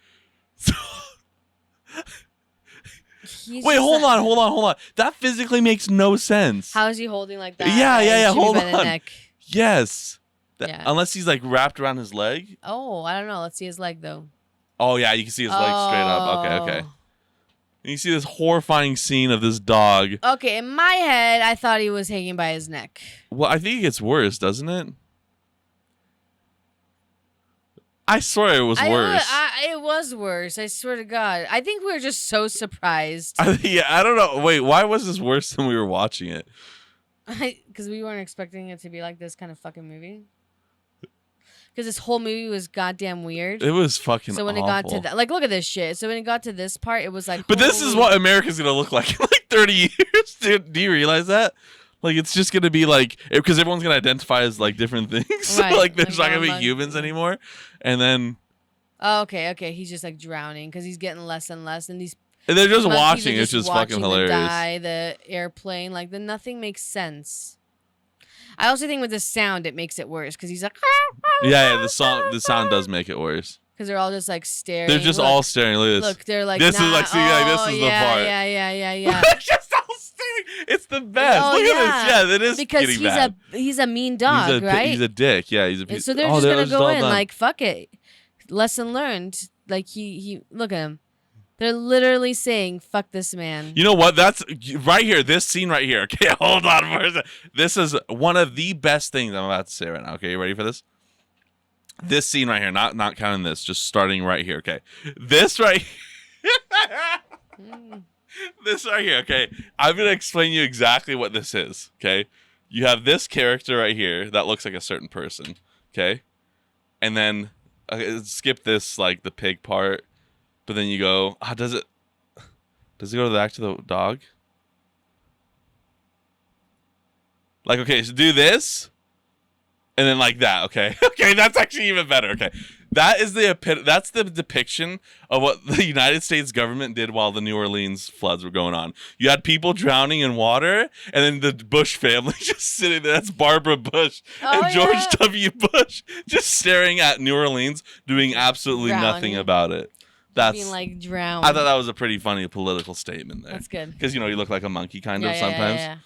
Wait, hold on. That physically makes no sense. How is he holding like that? Yeah. Jimmy Hold by the on. neck. Yes. Yeah. Unless he's like wrapped around his leg. Oh, I don't know. Let's see his leg though. Oh yeah, you can see his leg straight up. Okay. Oh. And you see this horrifying scene of this dog. Okay, in my head, I thought he was hanging by his neck. Well, I think it gets worse, doesn't it? I swear it was worse. It was worse. I swear to God. I think we were just so surprised. I don't know. Wait, why was this worse than we were watching it? Because we weren't expecting it to be like this kind of fucking movie. Because this whole movie was goddamn weird. It was fucking So when awful. it got to that, like, look at this shit. So when it got to this part, it was like. But this is what America's gonna look like in like 30 years. Do you realize that? Like, it's just gonna be like, because everyone's gonna identify as like different things. Right. Like, there's not Like, gonna be humans anymore. And then Oh, okay. He's just like drowning because he's getting less and less, and these. they're just monkeys watching. are It's just watching fucking them hilarious. Die, the airplane, like nothing makes sense. I also think with the sound, it makes it worse because he's like. Yeah, the sound does make it worse. Because they're all just like staring. They're just all staring. Look at this. Look, they're like. This is nah, like, see, like, this oh, is the yeah, part. Yeah. They're just all staring. It's the best. Oh, Look yeah. at this. Yeah, that is because getting he's bad. he's a mean dog, right? He's a dick. Yeah, he's a piece. So they're just gonna go in like fuck it. Lesson learned. Like he look at him. They're literally saying fuck this man. You know what? That's right here. This scene right here. Okay, hold on for a second. This is one of the best things I'm about to say right now. Okay, you ready for this? This scene right here, not counting this, just starting right here. Okay, this right. This right here. Okay, I'm gonna explain you exactly what this is. Okay, you have this character right here that looks like a certain person. Okay, and then skip this like the pig part, but then you go, does it go back to the dog? Like, okay, so do this, and then like that. Okay, okay, that's actually even better. Okay, that is that's the depiction of what the United States government did while the New Orleans floods were going on. You had people drowning in water, and then the Bush family just sitting there. That's Barbara Bush and George W. Bush just staring at New Orleans, doing absolutely nothing about it. That's being like drowned. I thought that was a pretty funny political statement there. That's good. Because, you look like a monkey kind of sometimes. Yeah.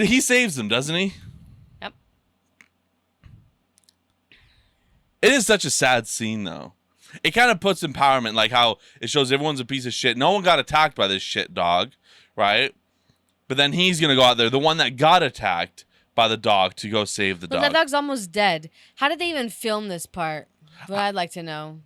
He saves him, doesn't he? Yep. It is such a sad scene, though. It kind of puts empowerment, like how it shows everyone's a piece of shit. No one got attacked by this shit dog, right? But then he's going to go out there, the one that got attacked by the dog, to go save the dog. That dog's almost dead. How did they even film this part? What I'd like to know.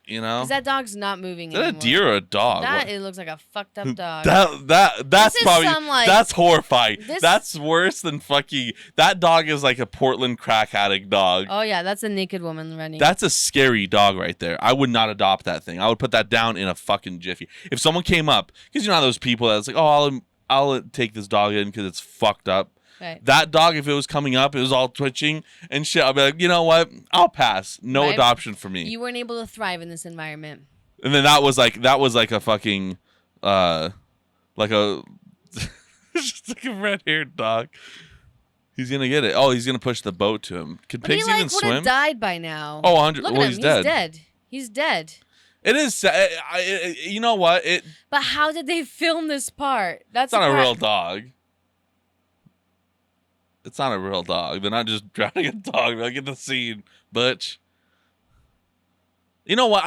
Because that dog's not moving anymore. Is that a deer or a dog? It looks like a fucked up dog. That's probably that's horrifying. This- That's worse than fucking. That dog is like a Portland crack addict dog. Oh yeah, that's a naked woman running. That's a scary dog right there. I would not adopt that thing. I would put that down in a fucking jiffy. If someone came up, because you know how those people that's like, oh, I'll take this dog in because it's fucked up. Right. That dog, if it was coming up, it was all twitching and shit, I'll be like, you know what? I'll pass. No adoption for me. You weren't able to thrive in this environment. And then that was like a fucking like a just like a red-haired dog. He's gonna get it. Oh, he's gonna push the boat to him. Can pigs even would swim? have died by now. Oh, 100. Look Well, at him. he's dead. Dead. He's dead. It is sad. You know what? But how did they film this part? It's not a real dog. It's not a real dog. They're not just drowning a dog. Like, get the scene, butch. You know what?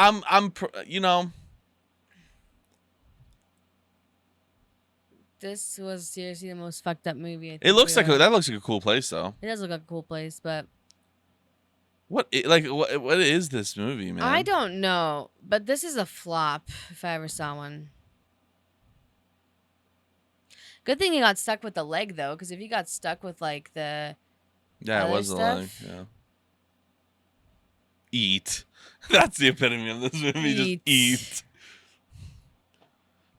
This was seriously the most fucked up movie. I think It looks like we that looks like a cool place, though. It does look like a cool place, but What is this movie, man? I don't know. But this is a flop if I ever saw one. Good thing he got stuck with the leg though, because if he got stuck with like the It other was the leg. stuff. Yeah. Eat. That's the epitome of this movie. Just eat.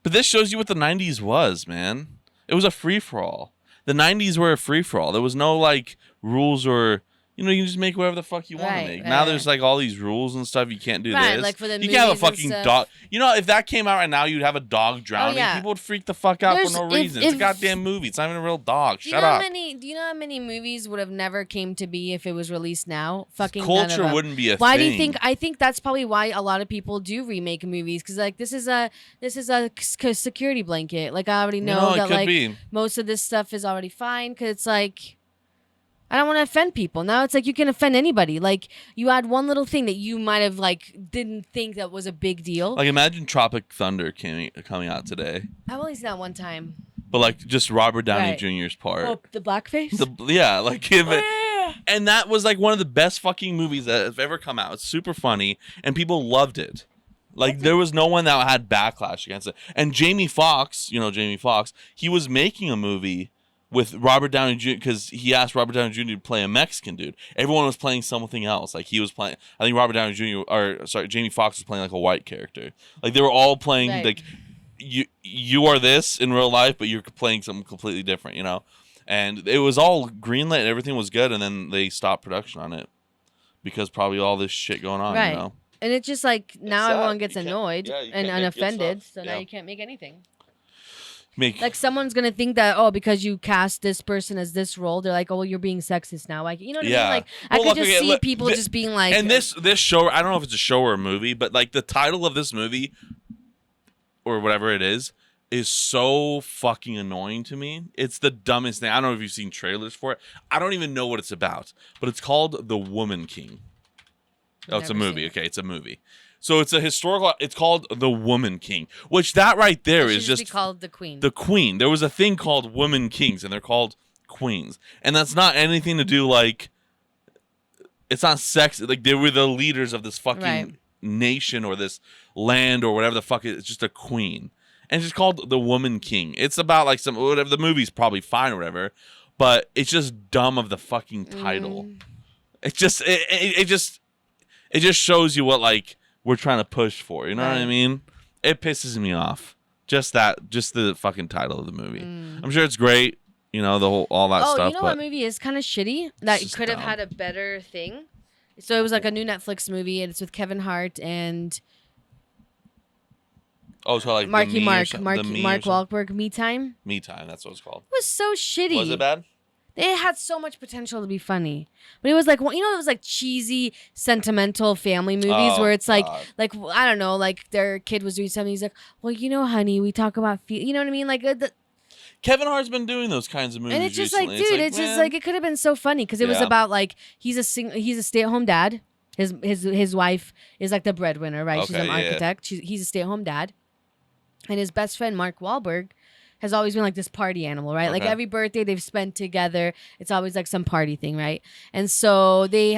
But this shows you what the 90s was, man. It was a free-for-all. The 90s were a free-for-all. There was no, like, rules or... You know, you can just make whatever the fuck you want to make. Now there's like all these rules and stuff. You can't do this. Like for the you can't have a movies and fucking stuff. dog. You know, if that came out right now, you'd have a dog drowning. yeah. People would freak the fuck out for no reason. It's a if- goddamn movie. It's not even a real dog. Do you Shut know up. Do you know how many movies would have never came to be if it was released now? Fucking none of Culture them. wouldn't be a Why thing. do you think? I think that's probably why a lot of people do remake movies because like this is a security blanket. Like I already know it that could like be. most of this stuff is already fine because it's like. I don't want to offend people. Now it's like you can offend anybody. Like you add one little thing that you might have like didn't think that was a big deal. Like imagine Tropic Thunder coming out today, I've only seen that one time. but like just Robert Downey Right. Jr.'s part. Oh, the blackface. Like him. Yeah. And that was like one of the best fucking movies that have ever come out. It's super funny, and people loved it. Like there was no one that had backlash against it. And Jamie Foxx, he was making a movie with Robert Downey Jr. because he asked Robert Downey Jr. to play a Mexican dude. Everyone was playing something else. Like he was playing, I think Robert Downey Jr. Jamie Foxx was playing like a white character. Like they were all playing Right. like you are this in real life, but you're playing something completely different, you know. And it was all greenlit and everything was good, and then they stopped production on it because probably all this shit going on, Right. you know. And it's just like now sad. everyone gets You can't- annoyed yeah, you and can't make good unoffended, stuff. so Yeah. now you can't make anything. Like Someone's gonna think that because you cast this person as this role, they're like, oh well, you're being sexist now. Like you know what I Yeah. mean? Like Well, I look, could just okay, see look, people just being like, and this show, I don't know if it's a show or a movie, but like the title of this movie or whatever it is so fucking annoying to me. It's the dumbest thing. I don't know if you've seen trailers for it. I don't even know what it's about, but it's called The Woman King. Oh, it's a Never movie. seen it. Okay, it's a movie. So it's a historical. It's called The Woman King, which that right there it should is just just be called the Queen. the queen. There was a thing called women kings, and they're called queens, and that's not anything to do like. It's not sex. Like they were the leaders of this fucking Right. nation or this land or whatever the fuck. It's just a queen, and it's just called the Woman King. It's about like some whatever. The movie's probably fine or whatever, but it's just dumb of the fucking title. It just it just shows you what like we're trying to push for. You know what I Right. mean? It pisses me off. Just the fucking title of the movie. I'm sure it's great. You know, all that stuff. You know but what movie is kind of shitty that just could have dumb. had a better thing? So it was like a new Netflix movie, and it's with Kevin Hart and oh, so like Mark The Me or something- The Me or Mark something? Wahlberg. Me Time. Me Time. That's what it's called. It was so shitty. Was it bad? It had so much potential to be funny, but it was like it was like cheesy, sentimental family movies Oh, where it's like, God. like I don't know, like their kid was doing something. He's like, well, honey, we talk about, you know what I mean, like, Kevin Hart's been doing those kinds of movies. and it's just recently. like, dude, it's just man. like it could have been so funny because it was Yeah. about like he's a stay-at-home dad. His wife is like the breadwinner, right? She's Okay, an yeah. architect. He's a stay-at-home dad, and his best friend Mark Wahlberg has always been like this party animal, right? Like Okay. every birthday they've spent together, it's always like some party thing, right? And so they've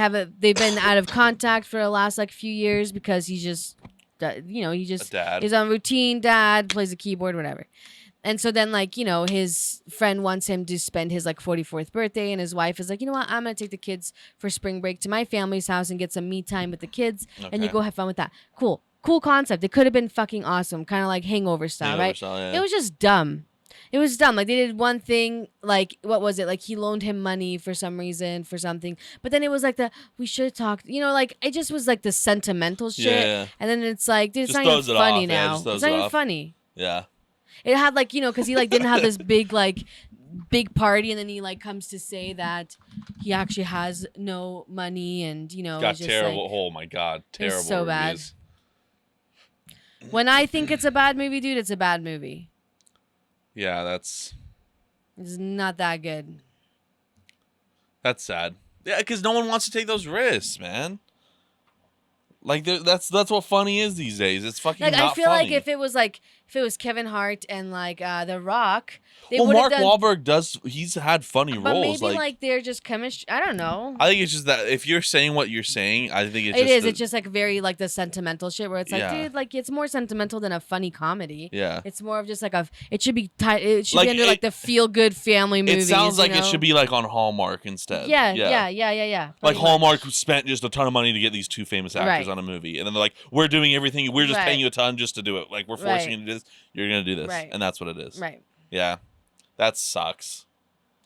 been out of contact for the last like few years because he's just, A dad. is on routine. Dad plays the keyboard, whatever. And so then like his friend wants him to spend his like 44th birthday, and his wife is like, you know what, I'm gonna take the kids for spring break to my family's house and get some me time with the kids, and you Okay. go have fun with that. Cool concept. It could have been fucking awesome, kind of like Hangover style, Hangover right? style, yeah. It was just dumb. It was dumb. Like they did one thing, like what was it? Like he loaned him money for some reason for something, but then it was like we should have talked. Like it just was like the sentimental shit, Yeah. and then it's like, dude, it's Just not even throws it funny off. Yeah, now. just throws It's not it even off. funny. Yeah. It had like because he like didn't have this big party, and then he like comes to say that he actually has no money, and Got it's just terrible. like, oh my god, terrible. so bad. reviews. when I think it's a bad movie, dude, it's a bad movie. Yeah, that's It's not that good. sad. Yeah, because no one wants to take those risks, man. Like that's what funny is these days. It's fucking Like not I feel funny. like if it was Kevin Hart and like The Rock, they well, would Mark have done. Wahlberg he's had funny But roles. maybe like they're just chemistry. I don't know. I think it's just that if you're saying what you're saying, I think it's It just is. It's just like very like the sentimental shit where it's like, Yeah. dude, like it's more sentimental than a funny comedy. yeah. It's more of just like it should be it should Like, be under like the feel good family It movies. sounds like you it know? should be like on Hallmark instead. Yeah. Like pretty Hallmark much. spent just a ton of money to get these two famous actors Right. on a movie, and then they're like, "We're doing everything. We're just Right. paying you a ton just to do it. Like we're forcing Right. you to do this, you're gonna do this, Right. and that's what it is. Right. Yeah, that sucks.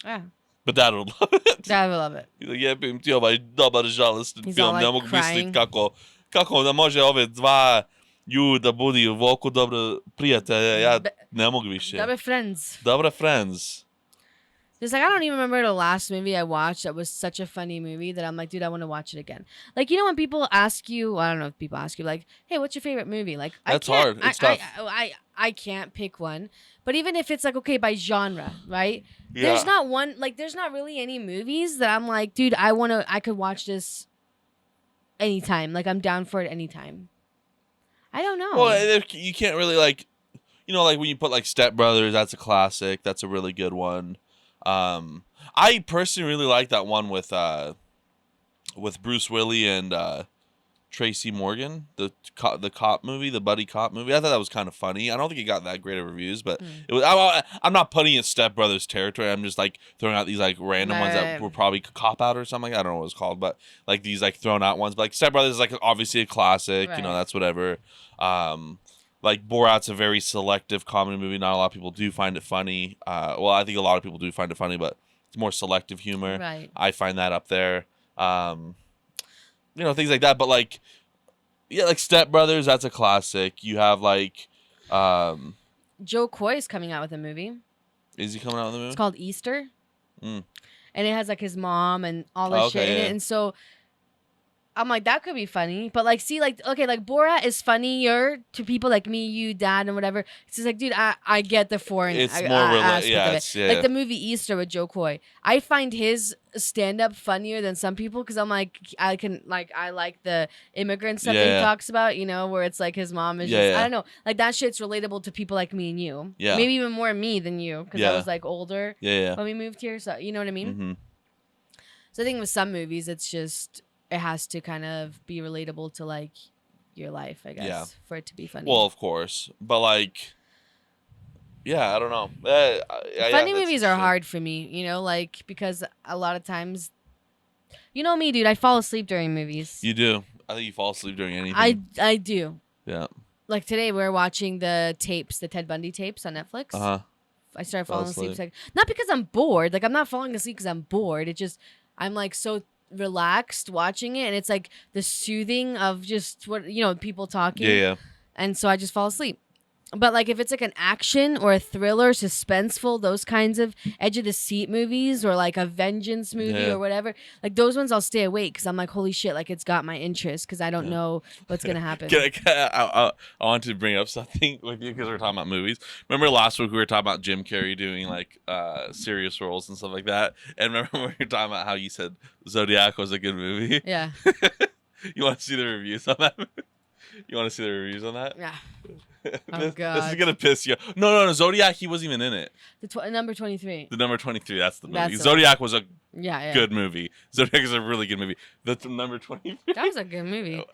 Yeah. But Dad would love it. Dad would love it. He's like, ja bym htio ovaj dobar žalostni He's film, all, ne like, mogu crying. misliti kako da može ove dva da budu ovako dobro prijatelja, ja ne mogu više. Double friends. Dobre friends. Just like I don't even remember the last movie I watched that was such a funny movie that I'm like, dude, I want to watch it again. Like, you know when people ask you, I don't know if people ask you, like, hey, what's your favorite movie? Like, That's hard. It's tough. I can't pick one. But even if it's like, okay, by genre, right? Yeah. There's not one, like, there's not really any movies that I'm like, dude, I could watch this anytime. Like, I'm down for it anytime. I don't know. Well, you can't really like, you know, like when you put like Step Brothers, that's a classic. That's a really good one. I personally really like that one with Bruce Willis and Tracy Morgan, the cop movie, the buddy cop movie. I thought that was kind of funny. I don't think it got that great of reviews, but it was. I'm not putting it Step Brothers territory. I'm just like throwing out these like random ones that were probably cop out or something. I don't know what it's called, but like these like thrown out ones. But like Step Brothers is like obviously a classic. You know, that's whatever. Like Borat's a very selective comedy movie. Not a lot of people do find it funny. Well, I think a lot of people do find it funny, but it's more selective humor. Right. I find that up there. You know, things like that. But like, yeah, like Step Brothers, that's a classic. You have like, Joe Coy's coming out with a movie. is he coming out with a movie? It's called Easter. Mm. And it has like his mom and all this shit in it. And so I'm like, that could be funny. But like, see, like, okay, like Borat is funnier to people like me, you, Dad, and whatever. It's just like, dude, I get the foreign It's more aspect of it. yeah. Like the movie Easter with Joe Coy. I find his stand-up funnier than some people because I'm like, I like the immigrant stuff that he talks about, you know, where it's like his mom is just, I don't know. Like that shit's relatable to people like me and you. Yeah. Maybe even more me than you because I was like older Yeah. when we moved here. So, you know what I mean? Mm-hmm. So I think with some movies, it's just, it has to kind of be relatable to like your life, I guess, for it to be funny. Well, of course, but like, yeah, I don't know. Funny movies are hard for me, you know, like because a lot of times, you know me, dude, I fall asleep during movies. You do. I think you fall asleep during anything. I do. Yeah. Like today, we were watching the Ted Bundy tapes on Netflix. I started falling asleep. Like, not because I'm bored. Like I'm not falling asleep because I'm bored. It just I'm like so relaxed watching it, and it's like the soothing of just what, you know, people talking. Yeah. And so I just fall asleep. But like if it's like an action or a thriller, suspenseful, those kinds of edge of the seat movies, or like a vengeance movie or whatever, like those ones I'll stay awake because I'm like, holy shit, like it's got my interest because I don't know what's gonna happen. I want to bring up something with you because we're talking about movies. Remember last week we were talking about Jim Carrey doing like serious roles and stuff like that, and remember we were talking about how you said Zodiac was a good movie? Yeah. You want to see the reviews on that? You want to see the reviews on that? Yeah. This God. is gonna piss you. No, Zodiac. He wasn't even in it. The number 23. The number 23. That's the movie. That's Zodiac was a yeah. good movie. Zodiac is a really good movie. That's number 23. That was a good movie.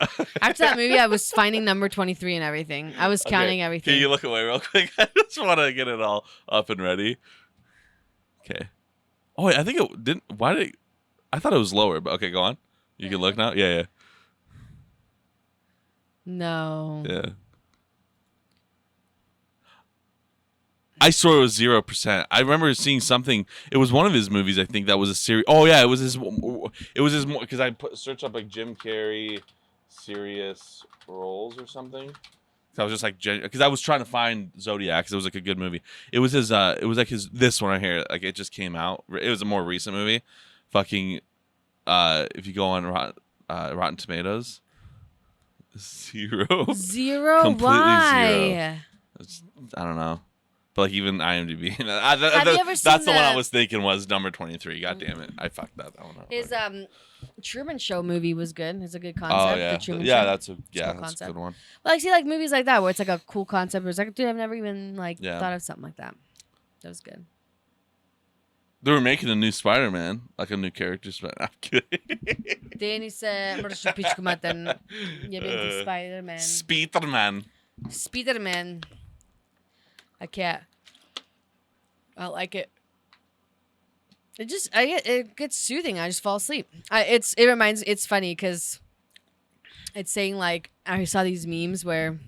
After that movie, I was finding number 23 and everything. I was counting everything. Can you look away real quick? I just want to get it all up and ready. Okay. Oh, wait, I think it didn't. Why did it? I thought it was lower, but okay, go on. You can look now. Yeah. No. Yeah. I swore it was 0%. I remember seeing something. It was one of his movies, I think, that was a series. Oh yeah, it was his. It was his because I searched up like Jim Carrey serious roles or something. I was just like, because I was trying to find Zodiac because it was like a good movie. It was his. It was like his. This one right here. Like it just came out. It was a more recent movie. Fucking. If you go on Rotten Tomatoes, 0. Completely Why? 0. I don't know. But like even IMDb, Have you ever seen that's the one I was thinking was number 23. God damn it, I fucked that one up. His Truman Show movie was good. It's a good concept. Oh yeah, The Truman yeah, Show. that's a Cool that's concept. a good one. Well, I see like movies like that where it's like a cool concept. Where it's like, dude, I've never even like thought of something like that. That was good. They were making a new Spider-Man, like a new character. I'm kidding. Danny said, Spider-Man. Spider-Man. Spider-Man. I can't. I like it. It gets soothing. I just fall asleep. It's funny because it's saying like I saw these memes where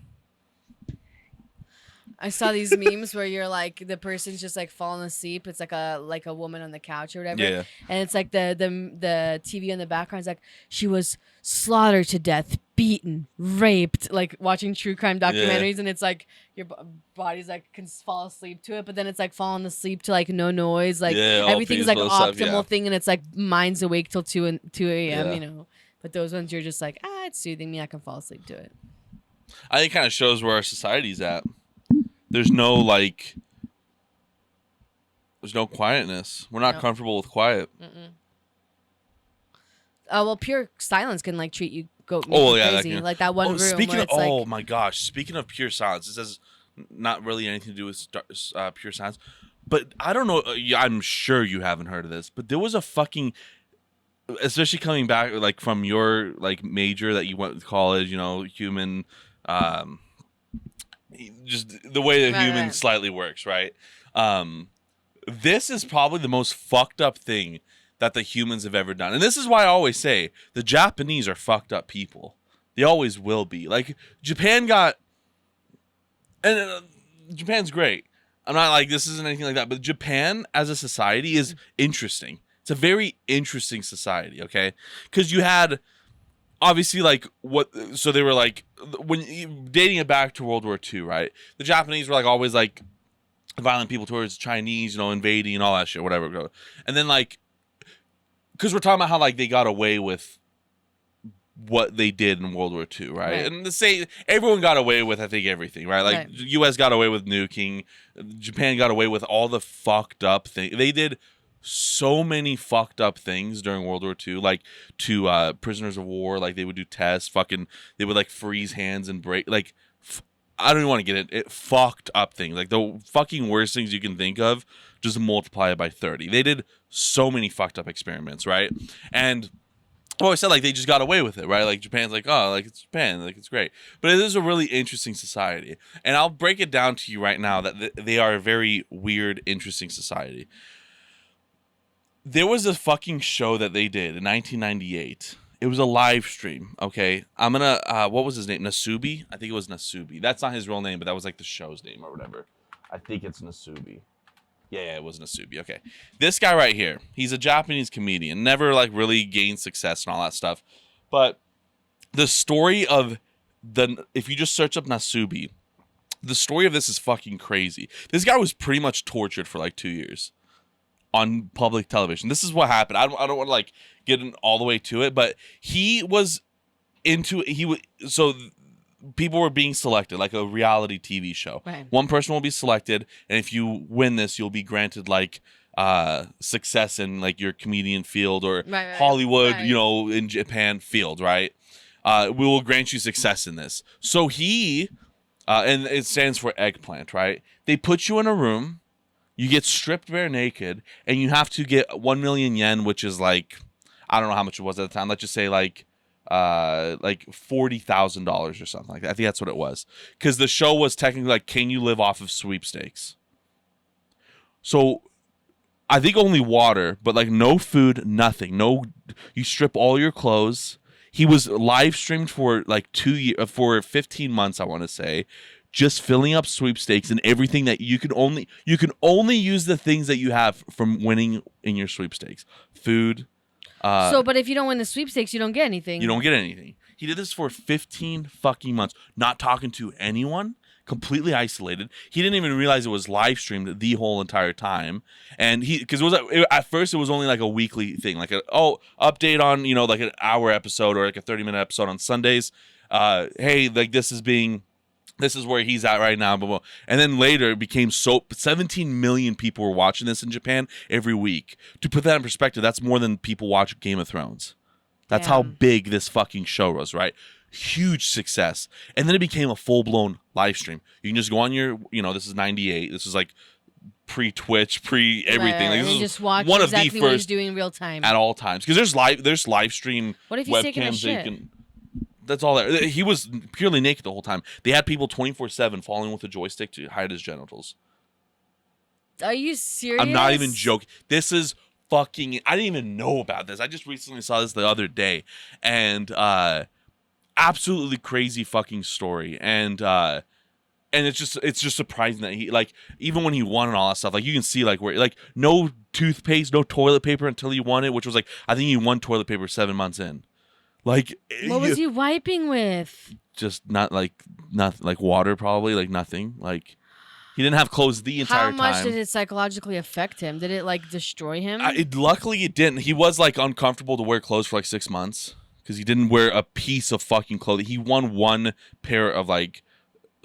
I saw these memes where you're like the person's just like falling asleep. It's like a woman on the couch or whatever. Yeah. And it's like the TV in the background is like she was slaughtered to death, beaten, raped, like watching true crime documentaries, and it's like your body's like can fall asleep to it, but then it's like falling asleep to like no noise, like all everything's like peaceful optimal stuff, yeah. thing, and it's like mind's awake till 2 a.m. Yeah. You know. But those ones you're just like, it's soothing me. I can fall asleep to it. I think it kind of shows where our society's at. There's no quietness. We're not comfortable with quiet. Well, pure silence can like treat you crazy. That Like that one room. Speaking where of, it's my gosh, speaking of pure silence, this has not really anything to do with pure silence. But I don't know. I'm sure you haven't heard of this, but there was a fucking, especially coming back like from your like major that you went to college, human, just the way that human slightly works, right? This is probably the most fucked up thing that the humans have ever done. And this is why I always say the Japanese are fucked up people. They always will be. Like Japan's great. I'm not like this isn't anything like that, but Japan as a society is interesting. It's a very interesting society, okay? Because you had obviously so they were like when dating it back to World War II, right? The Japanese were like always like violent people towards Chinese, invading and all that shit, whatever. And then like, because we're talking about how like they got away with what they did in World War II, right? And everyone got away with, I think, everything, right? Like the U.S. got away with nuking, Japan got away with all the fucked up things. They did so many fucked up things during World War II, like to prisoners of war, like they would do tests, they would like freeze hands and break, like I don't even want to get it fucked up things, like the fucking worst things you can think of, just multiply it by 30. They did so many fucked up experiments, right? And I always said like they just got away with it, right? Like Japan's like, oh, like it's Japan, like it's great. But it is a really interesting society. And I'll break it down to you right now that they are a very weird, interesting society. There was a fucking show that they did in 1998. It was a live stream, okay? I'm gonna, what was his name? Nasubi? I think it was Nasubi. That's not his real name, but that was like the show's name or whatever. I think it's Nasubi. Yeah, it was Nasubi. Okay. This guy right here, he's a Japanese comedian. Never like really gained success and all that stuff. But the story of if you just search up Nasubi, the story of this is fucking crazy. This guy was pretty much tortured for like 2 years on public television. This is what happened. I don't want to like get all the way to it, but so people were being selected like a reality TV show. Right. One person will be selected, and if you win this, you'll be granted like success in like your comedian field or Hollywood, in Japan field, right? We will grant you success in this. So and it stands for eggplant, right? They put you in a room, you get stripped bare naked, and you have to get 1 million yen, which is like, I don't know how much it was at the time. Let's just say like $40,000 or something like that. I think that's what it was. Because the show was technically like, can you live off of sweepstakes? So I think only water, but like no food, nothing. No, you strip all your clothes. He was live streamed for like 2 years, for 15 months, I want to say, just filling up sweepstakes and everything that you can only use the things that you have from winning in your sweepstakes. Food. But if you don't win the sweepstakes, you don't get anything. You don't get anything. He did this for 15 fucking months, not talking to anyone, completely isolated. He didn't even realize it was live streamed the whole entire time. And because at first it was only like a weekly thing, like update on like an hour episode or like a 30-minute episode on Sundays. Hey, like this is where he's at right now, blah, blah. And then later it became 17 million people were watching this in Japan every week. To put that in perspective, that's more than people watch Game of Thrones. That's how big this fucking show was, right? Huge success. And then it became a full-blown live stream. You can just go on your, this is 98. This is like pre-Twitch, pre-everything. Like, and this is just watch one exactly of the what first he's doing in real time. at all times. Because there's live stream What if he's taking a webcams that you shit? can... That's all there. He was purely naked the whole time. They had people 24/7 following with a joystick to hide his genitals. Are you serious? I'm not even joking. This is fucking... I didn't even know about this. I just recently saw this the other day. And absolutely crazy fucking story. And And it's just surprising that he like even when he won and all that stuff, like you can see like where like no toothpaste, no toilet paper until he won it, which was like I think he won toilet paper 7 months in. Like What was he wiping with? just nothing like water probably, like nothing. Like he didn't have clothes the entire time. How much did it psychologically affect him? Did it like destroy him? Luckily it didn't. He was like uncomfortable to wear clothes for like 6 months because he didn't wear a piece of fucking clothing. He won one pair of like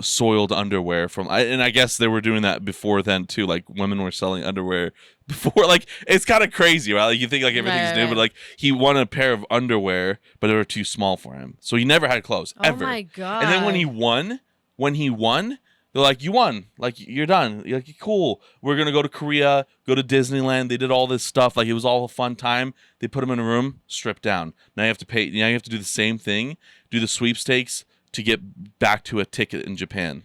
soiled underwear from, and I guess they were doing that before then too. Like women were selling underwear before. Like it's kind of crazy, right? Like you think like everything's new, but like he won a pair of underwear, but they were too small for him, so he never had clothes ever. Oh my god! And then when he won, they're like, you won, like you're done. You're like, cool. We're gonna go to Korea, go to Disneyland. They did all this stuff. Like it was all a fun time. They put him in a room, stripped down. Now you have to pay. Now you have to do the same thing. Do the sweepstakes to get back to a ticket in Japan,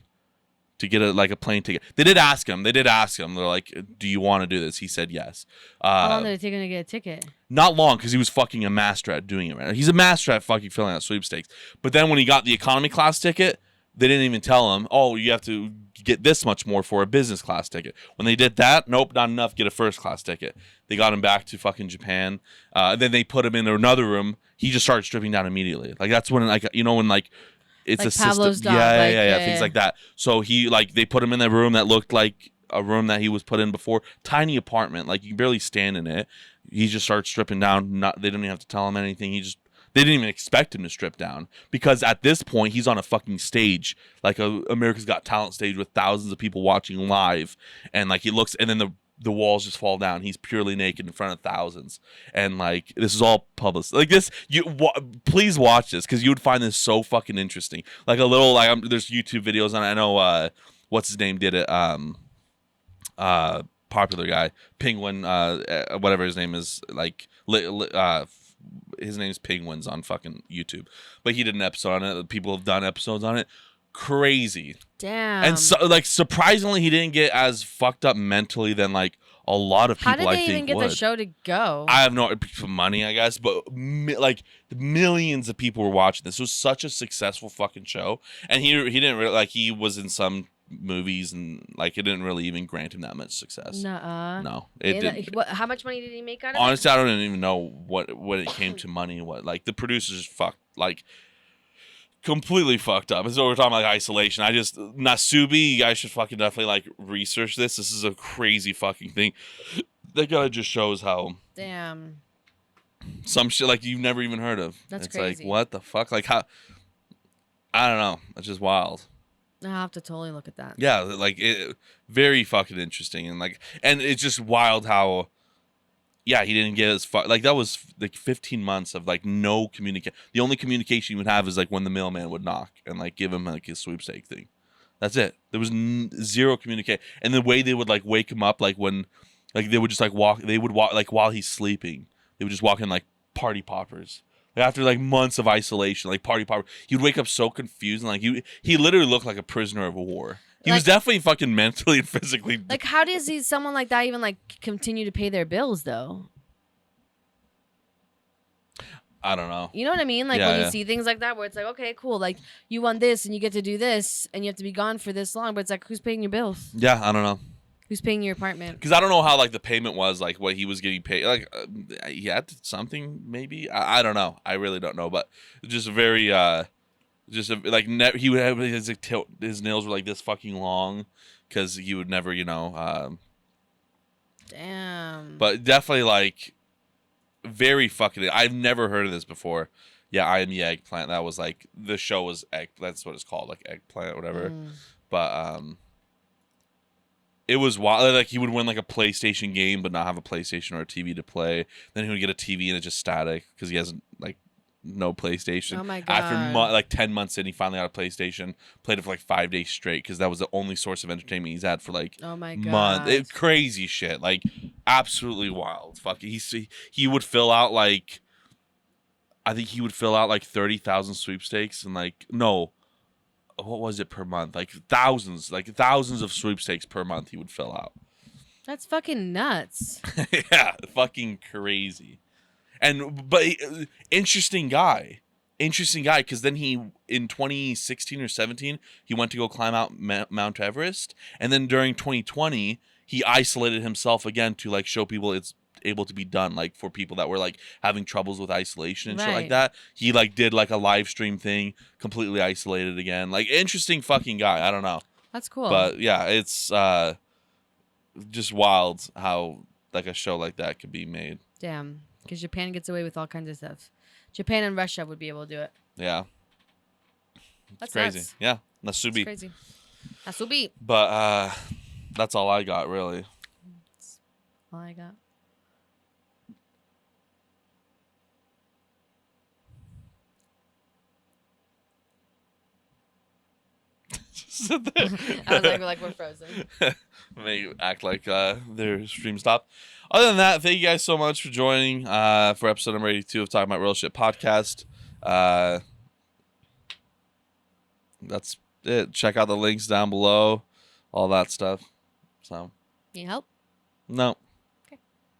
to get a plane ticket. They did ask him. They're like, do you want to do this? He said yes. How long did it take him to get a ticket? Not long, because he was fucking a master at doing it right now. He's a master at fucking filling out sweepstakes. But then when he got the economy class ticket, they didn't even tell him, oh, you have to get this much more for a business class ticket. When they did that, nope, not enough, get a first class ticket. They got him back to fucking Japan. Then they put him in another room. He just started stripping down immediately. Like that's when when it's like a Pavlov's system. dog, Yeah, things like that. So he they put him in that room that looked like a room that he was put in before. Tiny apartment, like you can barely stand in it. He just starts stripping down. They didn't even have to tell him anything. They didn't even expect him to strip down because at this point he's on a fucking stage, like a America's Got Talent stage with thousands of people watching live, and like he looks, and then the walls just fall down. He's purely naked in front of thousands, and like this is all public. Like this, please watch this because you would find this so fucking interesting. Like a little there's YouTube videos on it. I know what's his name did it. Popular guy, Penguin, whatever his name is, his name's Penguins on fucking YouTube, but he did an episode on it. People have done episodes on it. Crazy. Damn. And so, like, surprisingly, he didn't get as fucked up mentally than like a lot of people. How did they even get would. the show to go? I have no money, I guess, but like millions of people were watching this. It was such a successful fucking show, and he didn't really like. He was in some movies and like it didn't really even grant him that much success. Nuh-uh. No, it didn't. How much money did he make out of it? Honestly, I don't even know what it came to money. What like the producers fucked like completely fucked up. So we're talking like isolation. Nasubi, you guys should fucking definitely like research this. This is a crazy fucking thing. That guy just shows how damn some shit like you've never even heard of. That's it's crazy. Like what the fuck? Like how? I don't know. It's just wild. I'll have to totally look at that. Yeah, like very fucking interesting and it's just wild how. Yeah, he didn't get as far. Like that was like 15 months of like no communication. The only communication you would have is like when the mailman would knock and like give him like his sweepstake thing. That's it. There was zero communication. And the way they would like wake him up, like when, like they would just like walk. They would walk like while he's sleeping. They would just walk in like party poppers. Like, after like months of isolation, like party popper, he'd wake up so confused and like he literally looked like a prisoner of war. He was definitely fucking mentally and physically. Like, how does someone like that even like continue to pay their bills though? I don't know. You know what I mean? Like when you see things like that, where it's like, okay, cool, like you won this and you get to do this and you have to be gone for this long, but it's like, who's paying your bills? Yeah, I don't know. Who's paying your apartment? Because I don't know how like the payment was, like what he was getting paid. Like he had something maybe. I don't know. I really don't know. But just very he would have his nails were like this fucking long because he would never Damn. But definitely like very fucking. I've never heard of this before. Yeah, I Am the Eggplant. That was like the show was egg. That's what it's called, like Eggplant or whatever. But it was wild. Like he would win like a PlayStation game, but not have a PlayStation or a TV to play. Then he would get a TV and it's just static because he has like no PlayStation. Oh my god! After like 10 months in, he finally got a PlayStation. Played it for like 5 days straight because that was the only source of entertainment he's had for like months. Crazy shit, like absolutely wild. Fuck, he would fill out like, I think he would fill out like 30,000 sweepstakes and like no. What was it per month? Like thousands of sweepstakes per month he would fill out. That's fucking nuts. Yeah, fucking crazy. But interesting guy. interesting guy, because then he, in 2016 or 17, he went to go climb out Mount Everest, and then during 2020 he isolated himself again to like show people it's able to be done, like for people that were like having troubles with isolation and shit like Right. that. He like did like a live stream thing, completely isolated again. Like, interesting fucking guy. I don't know, That's cool. but yeah, it's just wild how like a show like that could be made. Damn, because Japan gets away with all kinds of stuff. Japan and Russia would be able to do it. Yeah, That's crazy. nuts. Yeah, That's Nasubi. crazy. Nasubi. But that's all I got, really. That's all I got. Sit there. I was like we're frozen. They act like their stream stopped. Other than that, thank you guys so much for joining for episode number 82 of Talking About Real Shit podcast. That's it. Check out the links down below, all that stuff. So, Need help? no. Okay.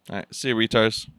All right. See you, retards.